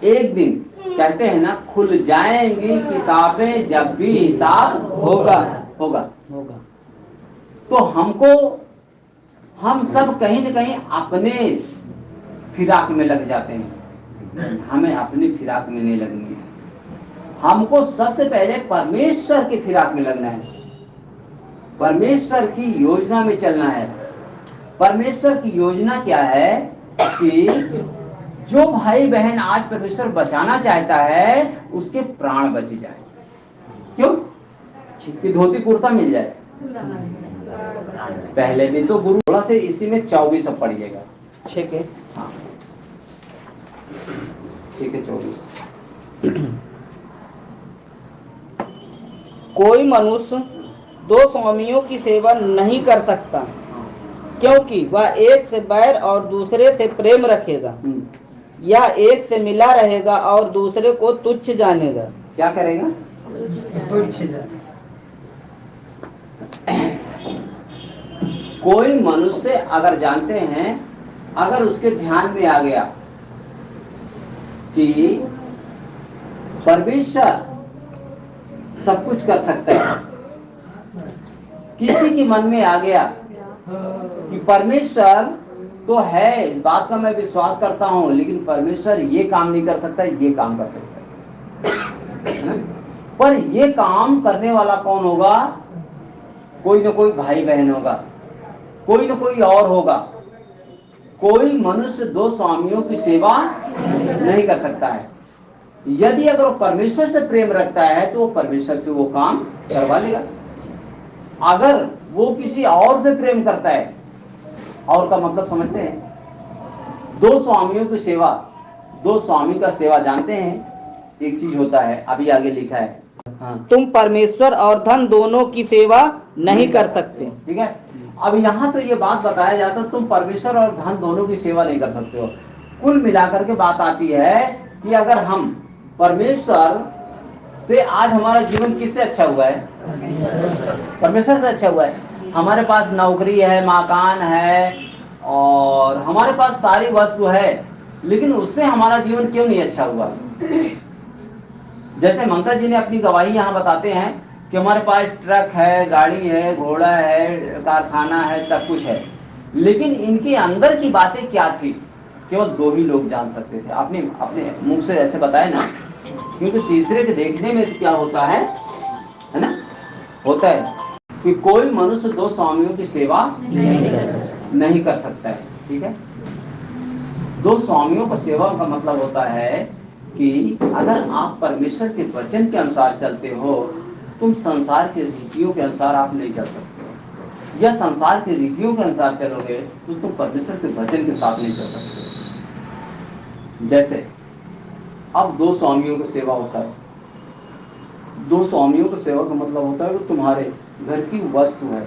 एक दिन कहते हैं ना, खुल जाएंगी किताबें जब भी हिसाब होगा। तो हमको, हम सब कहीं न कहीं अपने फिराक में लग जाते हैं। हमें अपनी फिराक में नहीं लगनी है, हमको सबसे पहले परमेश्वर की फिराक में लगना है, परमेश्वर की योजना में चलना है। परमेश्वर की योजना क्या है कि जो भाई बहन आज परमेश्वर बचाना चाहता है उसके प्राण बच जाए। क्यों? कि धोती कुर्ता मिल जाए। पहले भी तो गुरु थोड़ा से इसी में 24 अब पढ़िएगा। ठीक है। हाँ ठीक है 24। कोई मनुष्य दो स्वामियों की सेवा नहीं कर सकता, क्योंकि वह एक से बैर और दूसरे से प्रेम रखेगा, या एक से मिला रहेगा और दूसरे को तुच्छ जानेगा। क्या करेगा? कोई मनुष्य अगर जानते हैं, अगर उसके ध्यान में आ गया कि परमेश्वर सब कुछ कर सकता है, किसी के मन में आ गया कि परमेश्वर तो है, इस बात का मैं विश्वास करता हूं, लेकिन परमेश्वर ये काम नहीं कर सकता, ये काम कर सकता है। पर ये काम करने वाला कौन होगा? कोई ना कोई भाई बहन होगा, कोई ना कोई और होगा। कोई मनुष्य दो स्वामियों की सेवा नहीं कर सकता है। यदि अगर वो परमेश्वर से प्रेम रखता है तो वो परमेश्वर से वो काम करवा लेगा। अगर वो किसी और से प्रेम करता है, और का मतलब समझते हैं? दो स्वामियों की सेवा, दो स्वामी का सेवा जानते हैं? एक चीज होता है, अभी आगे लिखा है, हाँ, तुम परमेश्वर और धन दोनों की सेवा नहीं कर सकते। ठीक है। अब यहाँ तो ये बात बताया जाता है, तुम परमेश्वर और धन दोनों की सेवा नहीं कर सकते हो। कुल मिलाकर के बात आती है कि अगर हम परमेश्वर से, आज हमारा जीवन किससे अच्छा हुआ है? परमेश्वर से अच्छा हुआ है। हमारे पास नौकरी है, मकान है, और हमारे पास सारी वस्तु है, लेकिन उससे हमारा जीवन क्यों नहीं अच्छा हुआ? जैसे ममता जी ने अपनी गवाही यहाँ बताते हैं कि हमारे पास ट्रक है, गाड़ी है, घोड़ा है, कारखाना है, सब कुछ है, लेकिन इनके अंदर की बातें क्या थी केवल दो ही लोग जान सकते थे। अपने अपने मुंह से ऐसे बताए ना, क्योंकि तीसरे के देखने में क्या होता है ना, होता है कि कोई मनुष्य दो स्वामियों की सेवा नहीं कर सकता है। ठीक है। दो स्वामियों का सेवा का मतलब होता है कि अगर आप परमेश्वर के वचन के अनुसार चलते हो, तुम संसार के रीतियों के अनुसार आप नहीं चल सकते हो, या संसार के रीतियों के अनुसार चलोगे तो तुम परमेश्वर के वचन के साथ नहीं चल सकते हो। जैसे अब दो स्वामियों की सेवा होता है। दो स्वामियों की सेवा का मतलब होता है कि तुम्हारे घर की वस्तु है,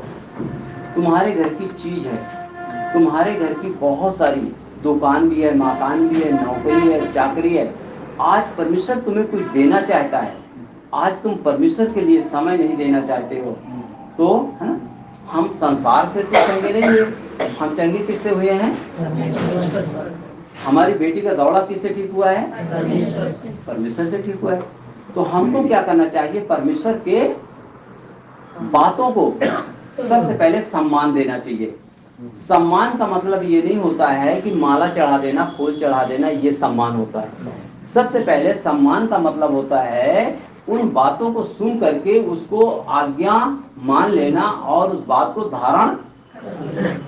तुम्हारे घर की चीज है, तुम्हारे घर की बहुत सारी दुकान भी है, मकान भी है, नौकरी है, चाकरी है। आज परमेश्वर तुम्हें कुछ देना चाहता है, आज तुम परमेश्वर के लिए समय नहीं देना चाहते हो, तो है ना, हम संसार से तो चंगे नहीं हुए, हम चंगे किससे हुए हैं? हमारी बेटी का दौड़ा किससे ठीक हुआ है? परमेश्वर से ठीक हुआ है। तो हमको क्या करना चाहिए? परमेश्वर के बातों को सबसे पहले सम्मान देना चाहिए। सम्मान का मतलब ये नहीं होता है कि माला चढ़ा देना, फूल चढ़ा देना, ये सम्मान होता है। सबसे पहले सम्मान का मतलब होता है उन बातों को सुन करके उसको आज्ञा मान लेना और उस बात को धारण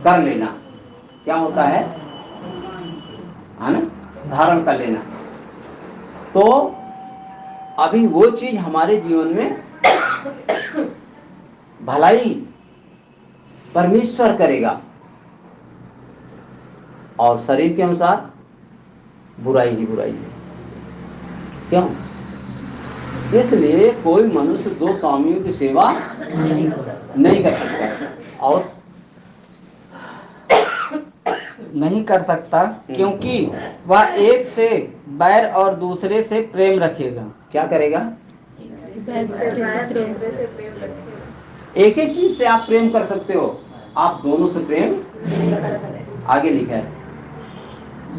कर लेना। क्या होता है ना? धारण कर लेना। तो अभी वो चीज हमारे जीवन में भलाई परमेश्वर करेगा, और शरीर के अनुसार बुराई ही बुराई है। क्यों? इसलिए कोई मनुष्य दो स्वामियों की सेवा नहीं कर सकता है, और नहीं कर सकता क्योंकि वह एक से बैर और दूसरे से प्रेम रखेगा। क्या करेगा? एक ही चीज से आप प्रेम कर सकते हो, आप दोनों से प्रेम आगे लिखा है,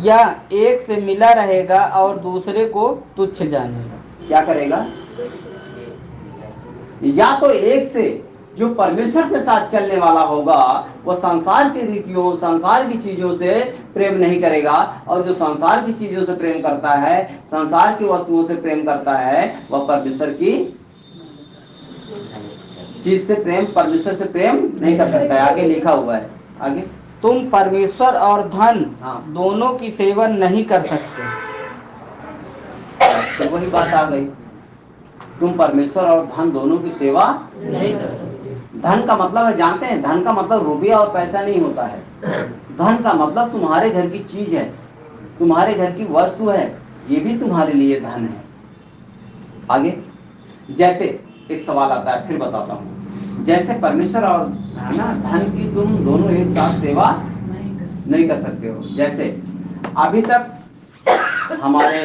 या एक से मिला रहेगा और दूसरे को तुच्छ जानेगा। क्या करेगा? या तो एक से जो परमेश्वर के साथ चलने वाला होगा वह संसार की रीतियों, संसार की चीजों से प्रेम नहीं करेगा, और जो संसार की चीजों से प्रेम करता है, संसार की वस्तुओं से प्रेम करता है, वह परमेश्वर की चीज से प्रेम, परमेश्वर से प्रेम नहीं कर सकता है। आगे लिखा हुआ है, आगे तुम परमेश्वर और धन हाँ। दोनों की सेवा नहीं कर सकते। तो वही बात आ गई, तुम परमेश्वर और धन दोनों की सेवा नहीं कर सकते। धन का मतलब है, जानते हैं, धन का मतलब रुपया और पैसा नहीं होता है। धन का मतलब तुम्हारे घर की चीज है, तुम्हारे घर की वस्तु है, ये भी तुम्हारे लिए धन है। आगे जैसे एक सवाल आता है, फिर बताता हूँ। जैसे परमेश्वर और है ना धन की तुम दोनों एक साथ सेवा नहीं कर सकते हो। जैसे अभी तक हमारे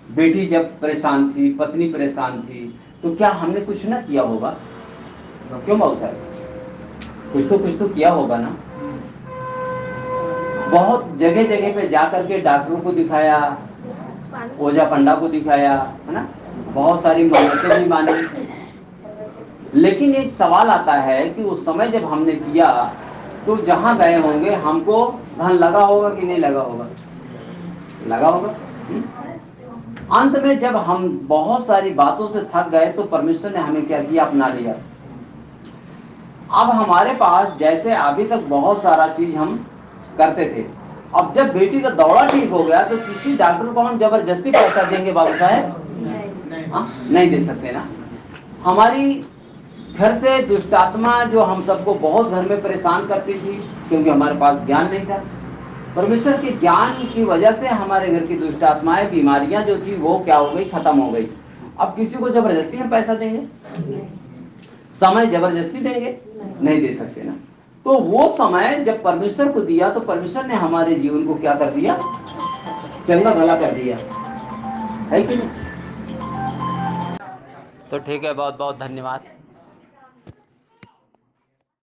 बेटी जब परेशान थी, पत्नी परेशान थी, तो क्या हमने कुछ ना किया होगा? क्यों बाबू साहब, कुछ तो किया होगा ना। बहुत जगह जगह पे जा करके डॉक्टरों को दिखाया, ओझा पंडा को दिखाया, है ना, बहुत सारी मन्नतें भी मानी। लेकिन एक सवाल आता है कि उस समय जब हमने किया तो जहां गए होंगे हमको धन लगा होगा कि नहीं लगा होगा? लगा होगा। अंत में जब हम बहुत सारी बातों से थक गए तो परमेश्वर ने हमें क्या किया? अपना लिया। अब हमारे पास जैसे अभी तक बहुत सारा चीज हम करते थे, अब जब बेटी का दौरा ठीक हो गया तो किसी डॉक्टर को हम जबरदस्ती पैसा देंगे बाबू साहब? नहीं दे सकते ना। हमारी घर से दुष्ट आत्मा जो हम सबको बहुत घर में परेशान करती थी, क्योंकि हमारे पास ज्ञान नहीं था, परमेश्वर के ज्ञान की वजह से हमारे घर की दुष्ट आत्माएं, बीमारियां जो थी वो क्या हो गई? खत्म हो गई। अब किसी को जबरदस्ती हम पैसा देंगे? समय जबरदस्ती देंगे? नहीं दे सकते ना। तो वो समय जब परमेश्वर को दिया तो परमेश्वर ने हमारे जीवन को क्या कर दिया? चंगा भला कर दिया, है कि नहीं? तो ठीक है, बहुत बहुत धन्यवाद।